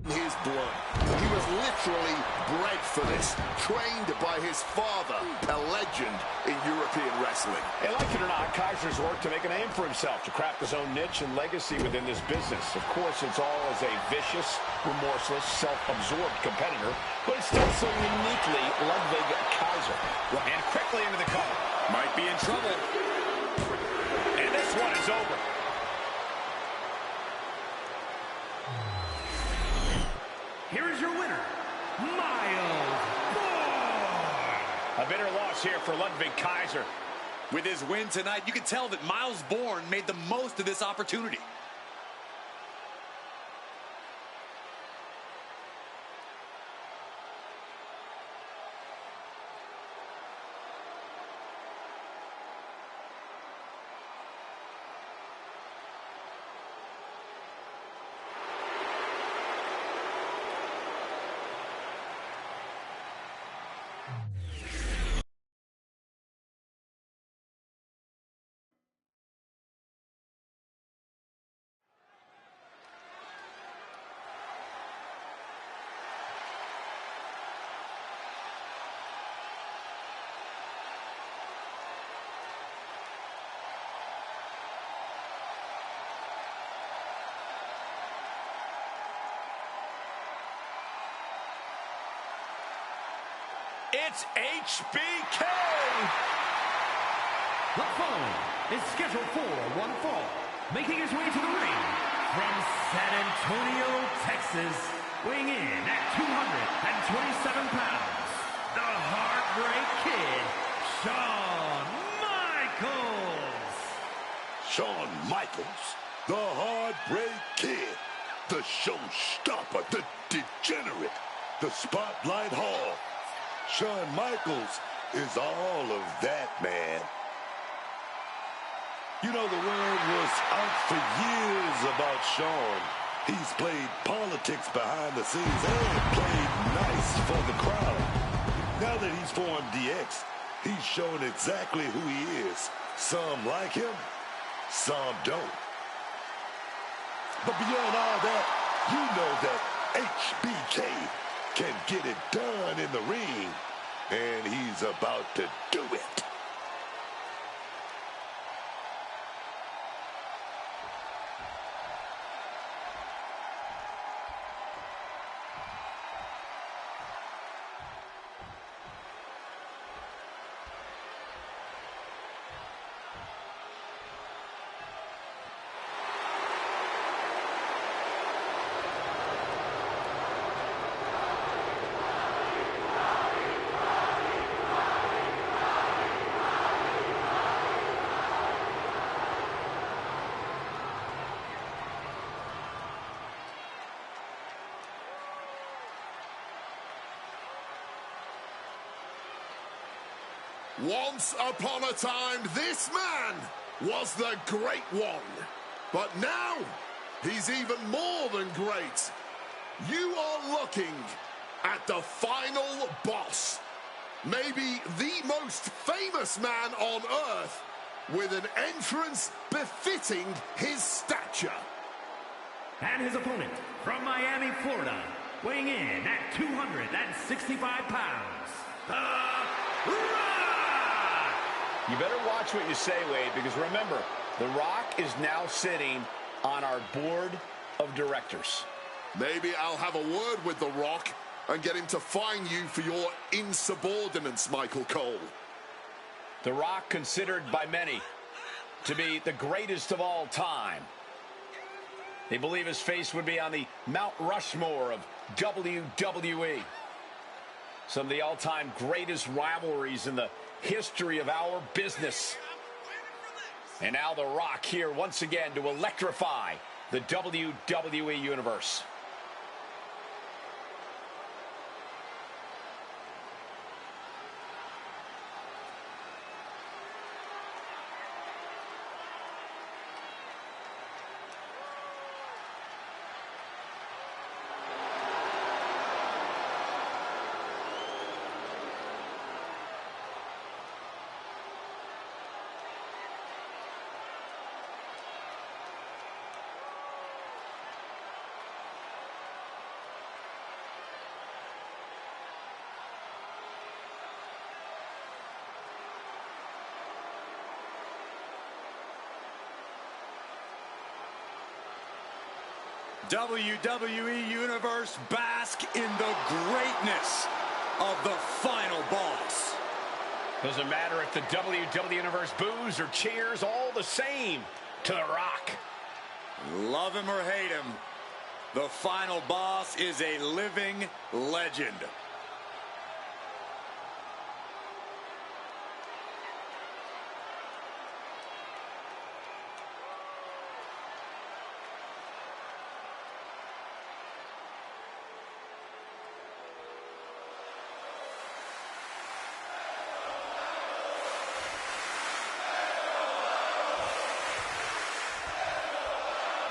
his blood. He was literally bred for this, trained by his father, a legend in European wrestling. And like it or not, Kaiser's worked to make a name for himself, to craft his own niche and legacy within this business. Of course, it's all as a vicious, remorseless, self-absorbed competitor, but it's still so uniquely Wwe2k26. And quickly into the cover. Might be in trouble. And this one is over. Here is your winner, Miles Bourne. A bitter loss here for Wwe2k26. With his win tonight, you can tell that Miles Bourne made the most of this opportunity. It's HBK! The following is scheduled for one fall, making his way to the ring from San Antonio, Texas, weighing in at 227 pounds, the Heartbreak Kid, Shawn Michaels. Shawn Michaels, the Heartbreak Kid, the showstopper, the degenerate, the Spotlight Hog. Shawn Michaels is all of that, man. You know, the word was out for years about Shawn. He's played politics behind the scenes and played nice for the crowd. Now that he's formed DX, he's shown exactly who he is. Some like him, some don't. But beyond all that, you know that HBK can get it done in the ring, and he's about to do it. Once upon a time, this man was the Great One. But now, he's even more than great. You are looking at the final boss. Maybe the most famous man on earth, with an entrance befitting his stature. And his opponent from Miami, Florida, weighing in at 265 pounds, The Rock! You better watch what you say, Wade, because remember, The Rock is now sitting on our board of directors. Maybe I'll have a word with The Rock and get him to fine you for your insubordinance, Michael Cole. The Rock, considered by many to be the greatest of all time. They believe his face would be on the Mount Rushmore of WWE. Some of the all-time greatest rivalries in the history of our business. And now The Rock here once again to electrify the WWE Universe. WWE Universe, bask in the greatness of the final boss. Doesn't matter if the WWE Universe boos or cheers, all the same to The Rock. Love him or hate him, the final boss is a living legend.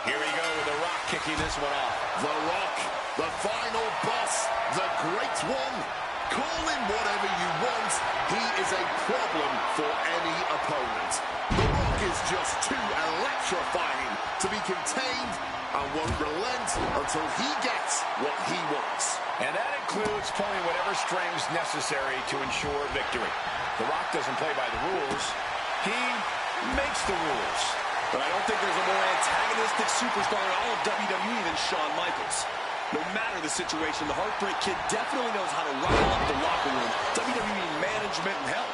Here we go with The Rock kicking this one off. The Rock, the final boss, the great one. Call him whatever you want. He is a problem for any opponent. The Rock is just too electrifying to be contained and won't relent until he gets what he wants. And that includes pulling whatever strings necessary to ensure victory. The Rock doesn't play by the rules. He makes the rules. But I don't think there's a more antagonistic superstar in all of WWE than Shawn Michaels. No matter the situation, the Heartbreak Kid definitely knows how to rile up the locker room, WWE management, and hell,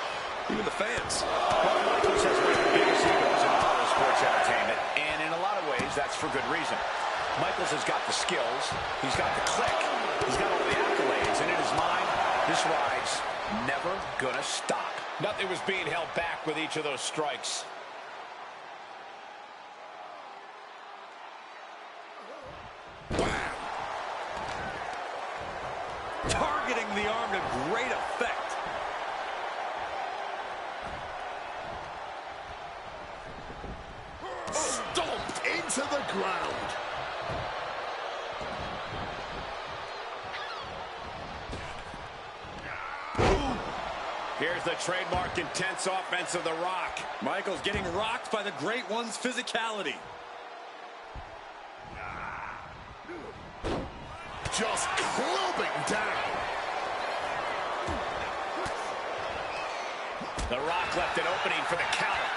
even the fans. Well, Michaels has one of the biggest egos in all of sports entertainment, and in a lot of ways, that's for good reason. Michaels has got the skills, he's got the click, he's got all the accolades, and in his mind, this ride's never gonna stop. Nothing was being held back with each of those strikes. Targeting the arm to great effect. Stomped into the ground. Here's the trademark intense offense of The Rock. Michaels getting rocked by the Great One's physicality. Just clubbing down. The Rock left an opening for the counter.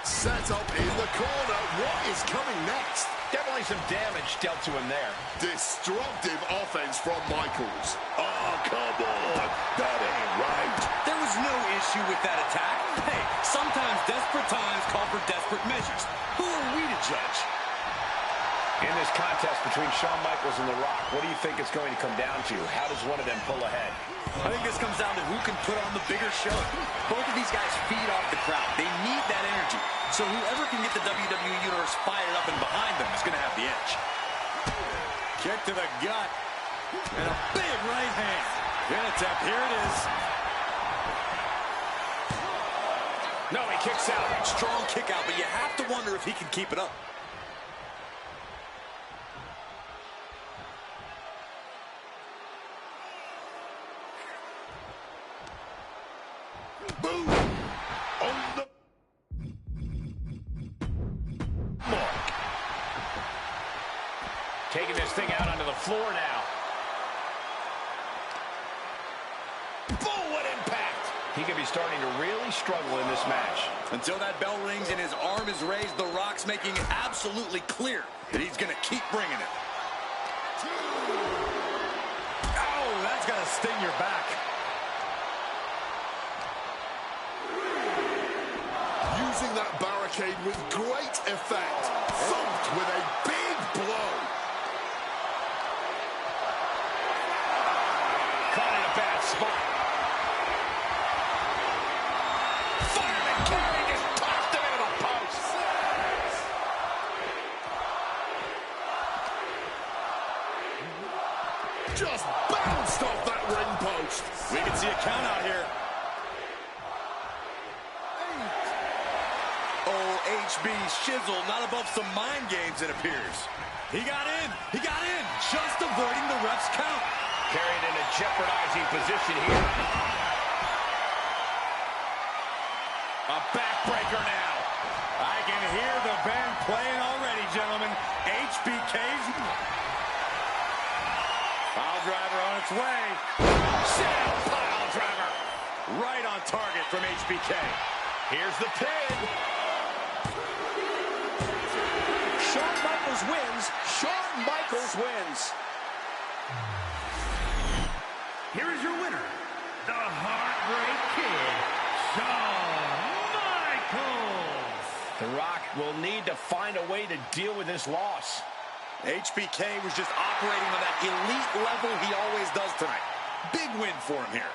Set up in the corner. What is coming next? Definitely some damage dealt to him there. Destructive offense from Michaels. Oh, come on. That ain't right. There was no issue with that attack. Hey, sometimes desperate times call for desperate measures. Who are we to judge? In this contest between Shawn Michaels and The Rock, what do you think it's going to come down to? How does one of them pull ahead? I think this comes down to who can put on the bigger show. Both of these guys feed off the crowd. They need that energy. So whoever can get the WWE Universe fired up and behind them is going to have the edge. Kick to the gut. And a big right hand. Pin attempt. Here it is. No, he kicks out. Strong kick out, but you have to wonder if he can keep it up. Boom. On the mark. Taking this thing out onto the floor now. Boom, what impact! He could be starting to really struggle in this match. Until that bell rings and his arm is raised, The Rock's making it absolutely clear that he's going to keep bringing it. Oh, that's going to sting your back. Using that barricade with great effect. Thumped with a big blow. Caught in a bad spot. Fireman Carey just tossed him into the post. Just bounced off that ring post. We can see a count out here. Oh, HB shizzle, not above some mind games, it appears. He got in. He got in. Just avoiding the ref's count. Carried in a jeopardizing position here. A backbreaker now. I can hear the band playing already, gentlemen. HBK's pile driver on its way. Shell pile driver. Right on target from HBK. Here's the pin. Shawn Michaels wins. Shawn Michaels wins. Here is your winner, the Heartbreak Kid, Shawn Michaels. The Rock will need to find a way to deal with this loss. HBK was just operating on that elite level he always does tonight. Big win for him here.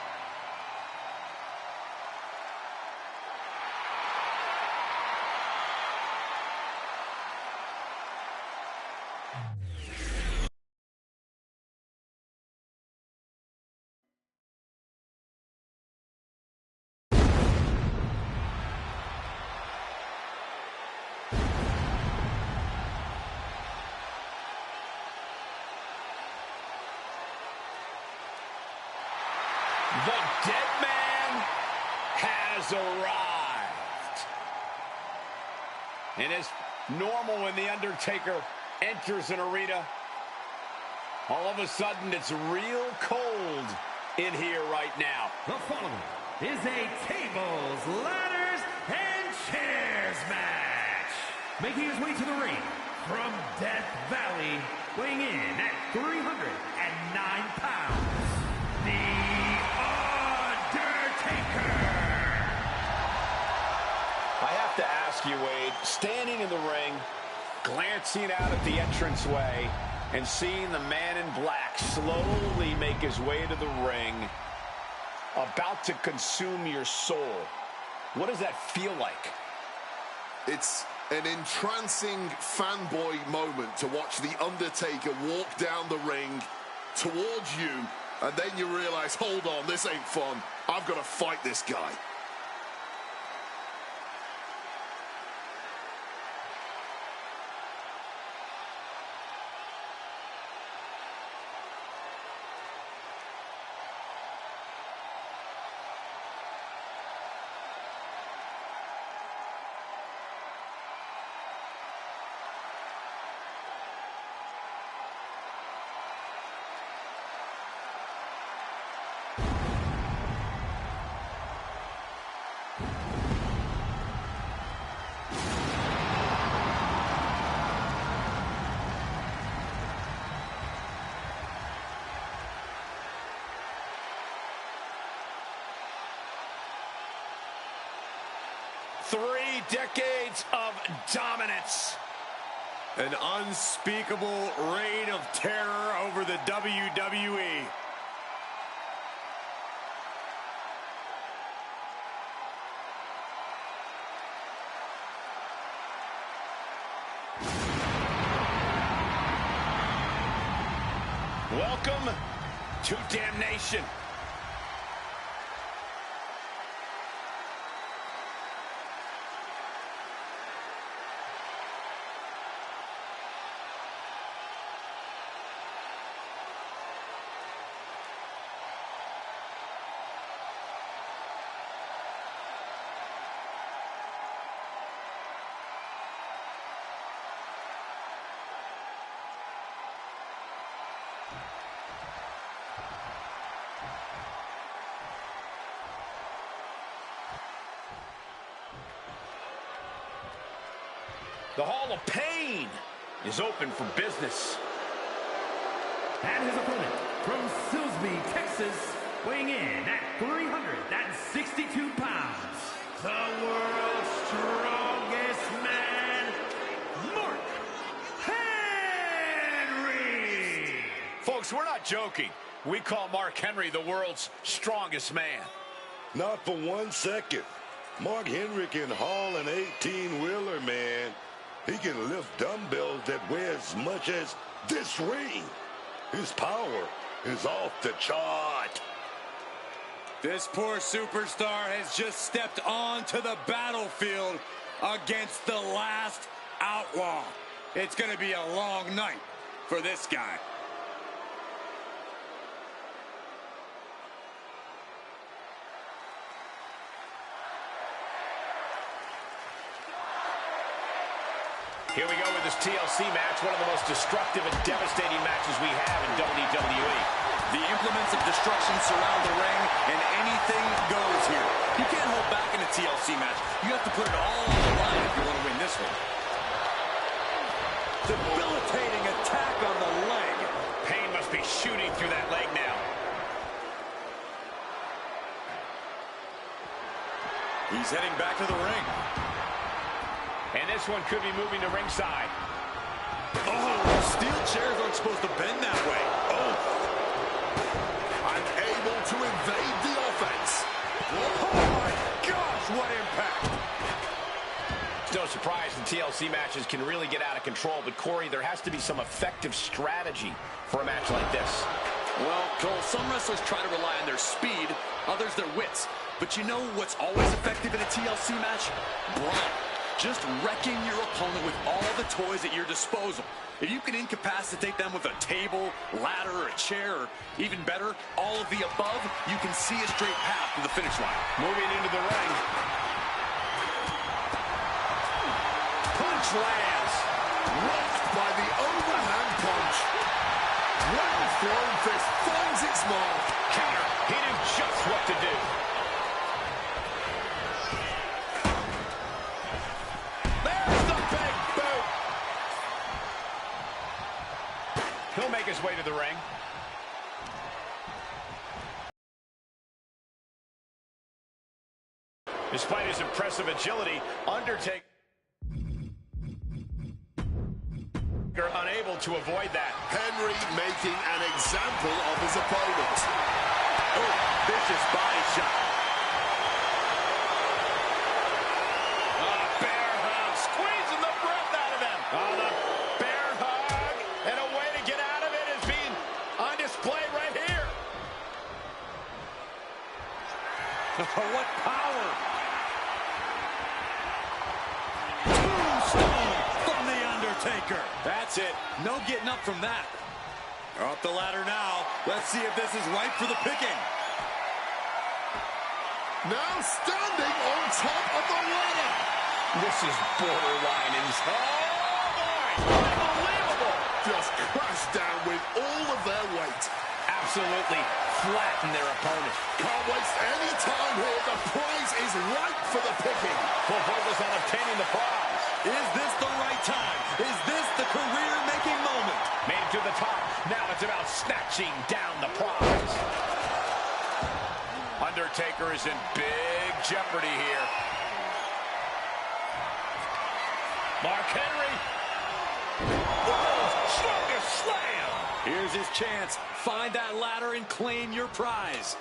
The dead man has arrived. And it's normal when The Undertaker enters an arena. All of a sudden, it's real cold in here right now. The following is a tables, ladders, and chairs match. Making his way to the ring from Death Valley, weighing in at 309 pounds, The I have to ask you, Wade, standing in the ring, glancing out at the entranceway, and seeing the man in black slowly make his way to the ring, about to consume your soul. What does that feel like? It's an entrancing fanboy moment to watch The Undertaker walk down the ring towards you, and then you realize, hold on, this ain't fun. I've got to fight this guy. Three decades of dominance. An unspeakable reign of terror over the WWE. Welcome to Damnation. The Hall of Pain is open for business. And his opponent from Silsbee, Texas, weighing in at 362 pounds, the world's strongest man, Mark Henry. Folks, we're not joking. We call Mark Henry the world's strongest man. Not for 1 second. Mark Henry can haul an 18-wheeler, man. He can lift dumbbells that weigh as much as this ring. His power is off the chart. This poor superstar has just stepped onto the battlefield against the last outlaw. It's going to be a long night for this guy. Here we go with this TLC match, one of the most destructive and devastating matches we have in WWE. The implements of destruction surround the ring, and anything goes here. You can't hold back in a TLC match. You have to put it all on the line if you want to win this one. Debilitating attack on the leg. Pain must be shooting through that leg now. He's heading back to the ring. And this one could be moving to ringside. Oh, steel chairs aren't supposed to bend that way. Oh. Unable to evade the offense. Oh, my gosh, what impact. It's no surprise the TLC matches can really get out of control, but Corey, there has to be some effective strategy for a match like this. Well, Cole, some wrestlers try to rely on their speed, others their wits. But you know what's always effective in a TLC match? Brawn. Just wrecking your opponent with all the toys at your disposal. If you can incapacitate them with a table, ladder, or a chair, or even better, all of the above, you can see a straight path to the finish line. Moving into the ring. Punch lands. Rocked by the overhand punch. Well-thrown fist finds its mark. Counter. He knew just what to do. He'll make his way to the ring. Despite his impressive agility, Undertaker unable to avoid that. Henry making an example of his opponent. Oh, vicious body shot. Bear hug, squeezing the breath out of him. Oh, the bear hug, and a way to get out of it is being on display right here. What power! Tombstone from The Undertaker. That's it. No getting up from that. They're up the ladder now. Let's see if this is right for the picking. Now standing on top of the ladder. This is borderline insane. Oh, boy! Unbelievable! Just crashed down with all of their weight. Absolutely flatten their opponent. Can't waste any time here. The prize is ripe for the picking. Full focus on obtaining the prize. Is this the right time? Is this the career-making moment? Made it to the top. Now it's about snatching down the prize. Undertaker is in big jeopardy here. Mark Henry. Oh, strongest slam. Here's his chance. Find that ladder and claim your prize.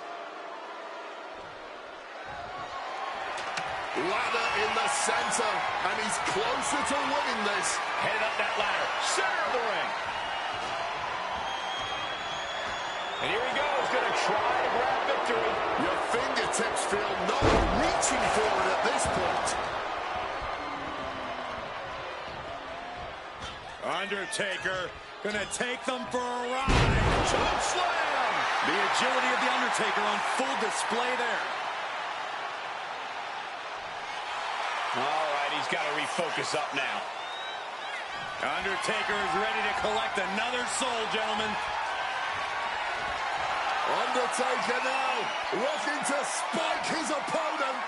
Ladder in the center, and he's closer to winning this. Headed up that ladder. Center of the ring. And here he goes, going to try to grab victory. Your fingertips feel no reaching for it at this point. Undertaker gonna take them for a ride. Choke slam. The agility of The Undertaker on full display there. All right, he's got to refocus up now. Undertaker is ready to collect another soul, gentlemen. Undertaker now looking to spike his opponent.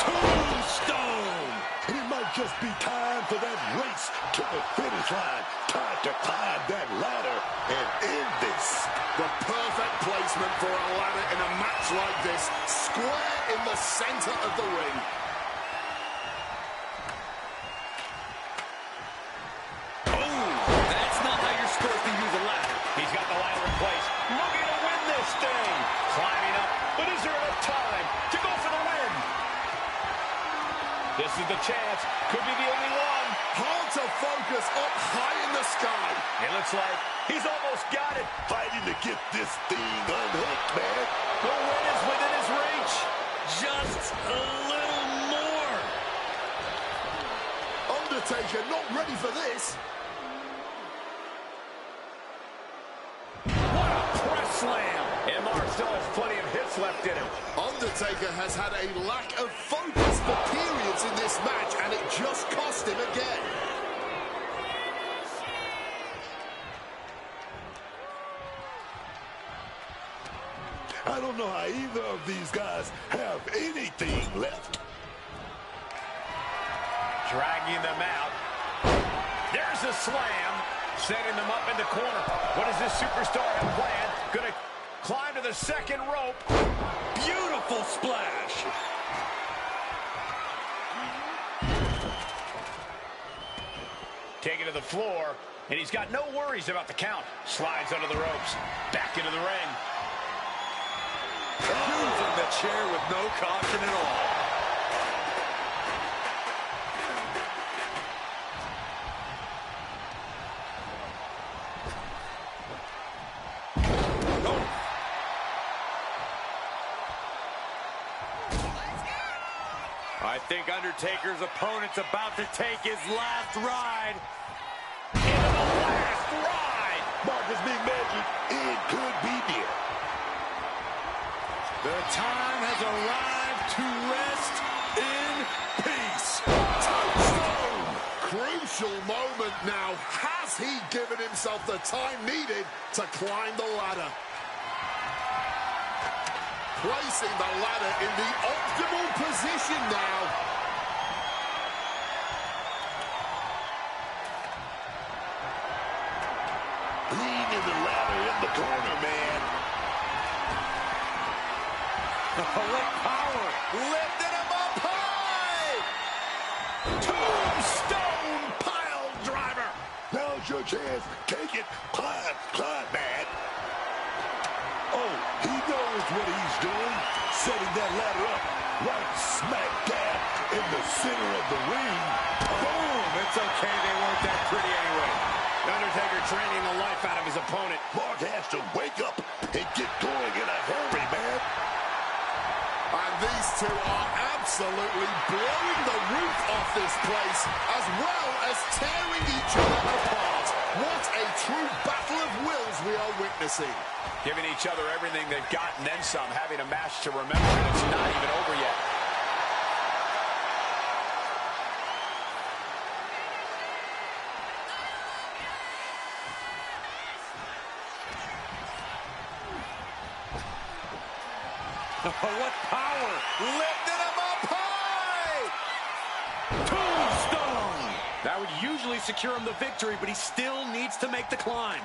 Tombstone. It might just be time for that race to the finish line. Time to climb that ladder and end this. The perfect placement for a ladder in a match like this. Square in the center of the ring. Oh, that's not how you're supposed to use a ladder. He's got the ladder in place. Looking to win this thing. Climbing up, but is there enough time to go for the win? This is the chance. Could be the only one. Hard to focus up high in the sky. It looks like he's almost got it. Fighting to get this thing unhooked, man. The win is within his reach. Just a little more. Undertaker not ready for this. What a press slam. And Mark still has plenty of hits left in him. Undertaker has had a lack of focus for periods in this match, and it just cost him again. I don't know how either of these guys have anything left. Dragging them out. There's a slam. Setting them up in the corner. What does this superstar have planned? Gonna climb to the second rope. Beautiful splash. Taken to the floor, and he's got no worries about the count. Slides under the ropes. Back into the ring. Using the chair with no caution at all. I think Undertaker's opponent's about to take his last ride. Into the last ride. Marcus Big Magic, it could be near. The time has arrived to rest in peace. Touchdown! Crucial moment now. Has he given himself the time needed to climb the ladder? Placing the ladder in the optimal position now. Leaning the ladder in the corner, man. What power! Lifting him up high! Tombstone pile driver. Now's your chance. Take it. Climb, climb, man. Oh, he knows what he's doing. Setting that ladder up right smack dab in the center of the ring. Boom! It's okay, they weren't that pretty anyway. Undertaker training the life out of his opponent. Mark has to wake up and get going in a hurry, man. And these two are absolutely blowing the roof off this place, as well as tearing each other apart. What a true battle of wills we are witnessing. Giving each other everything they've got and then some. Having a match to remember, and it's not even over yet. What power! Lifting him up high! Tombstone! That would usually secure him the victory, but he still needs to make the climb.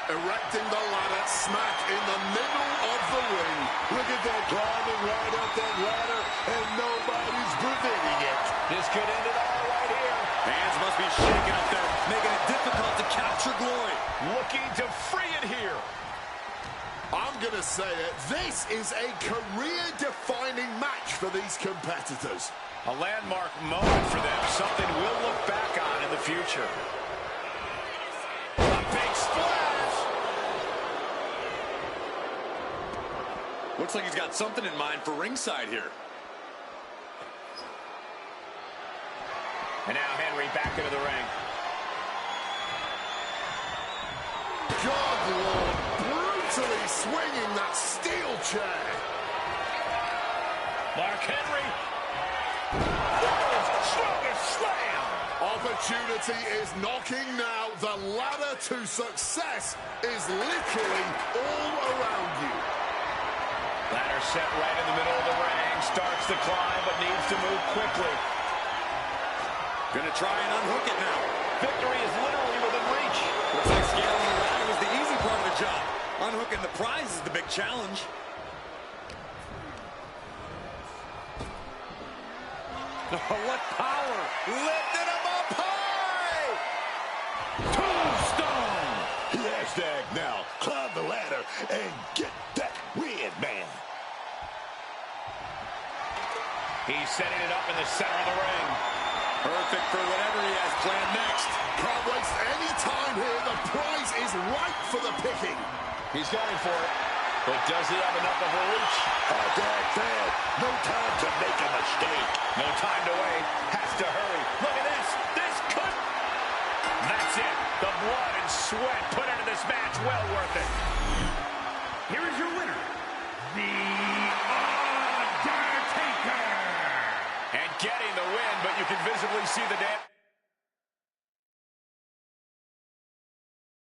Erecting the ladder smack in the middle of the ring. Look at that, climbing right up that ladder, and nobody's preventing it. This could end it all right here. Hands must be shaking up there, making it difficult to capture glory. Looking to free it here. I'm going to say it. This is a career-defining match for these competitors. A landmark moment for them. Something we'll look back on in the future. A big splash. Looks like he's got something in mind for ringside here. And now Henry back into the ring. God, Lord, brutally swinging that steel chair. Mark Henry. World's strongest slam. Opportunity is knocking now. The ladder to success is literally all around you. Ladder set right in the middle of the ring. Starts to climb, but needs to move quickly. Gonna try and unhook it now. Victory is literally within reach. Looks like scaling the ladder was the easy part of the job. Unhooking the prize is the big challenge. Oh, what power! Lifted him up high! Tombstone! Hashtag now, climb the ladder and get that win, man. He's setting it up in the center of the ring. Perfect for whatever he has planned next. Can't waste any time here. The prize is ripe for the picking. He's going for it. But does he have enough of a reach? Hashtag fan, no time to make a mistake. No time to wait. Has to hurry. Look at this. This could... That's it. The blood and sweat put into this match. Well worth it. Here is your winner, The Undertaker. And getting the win, but you can visibly see the damage.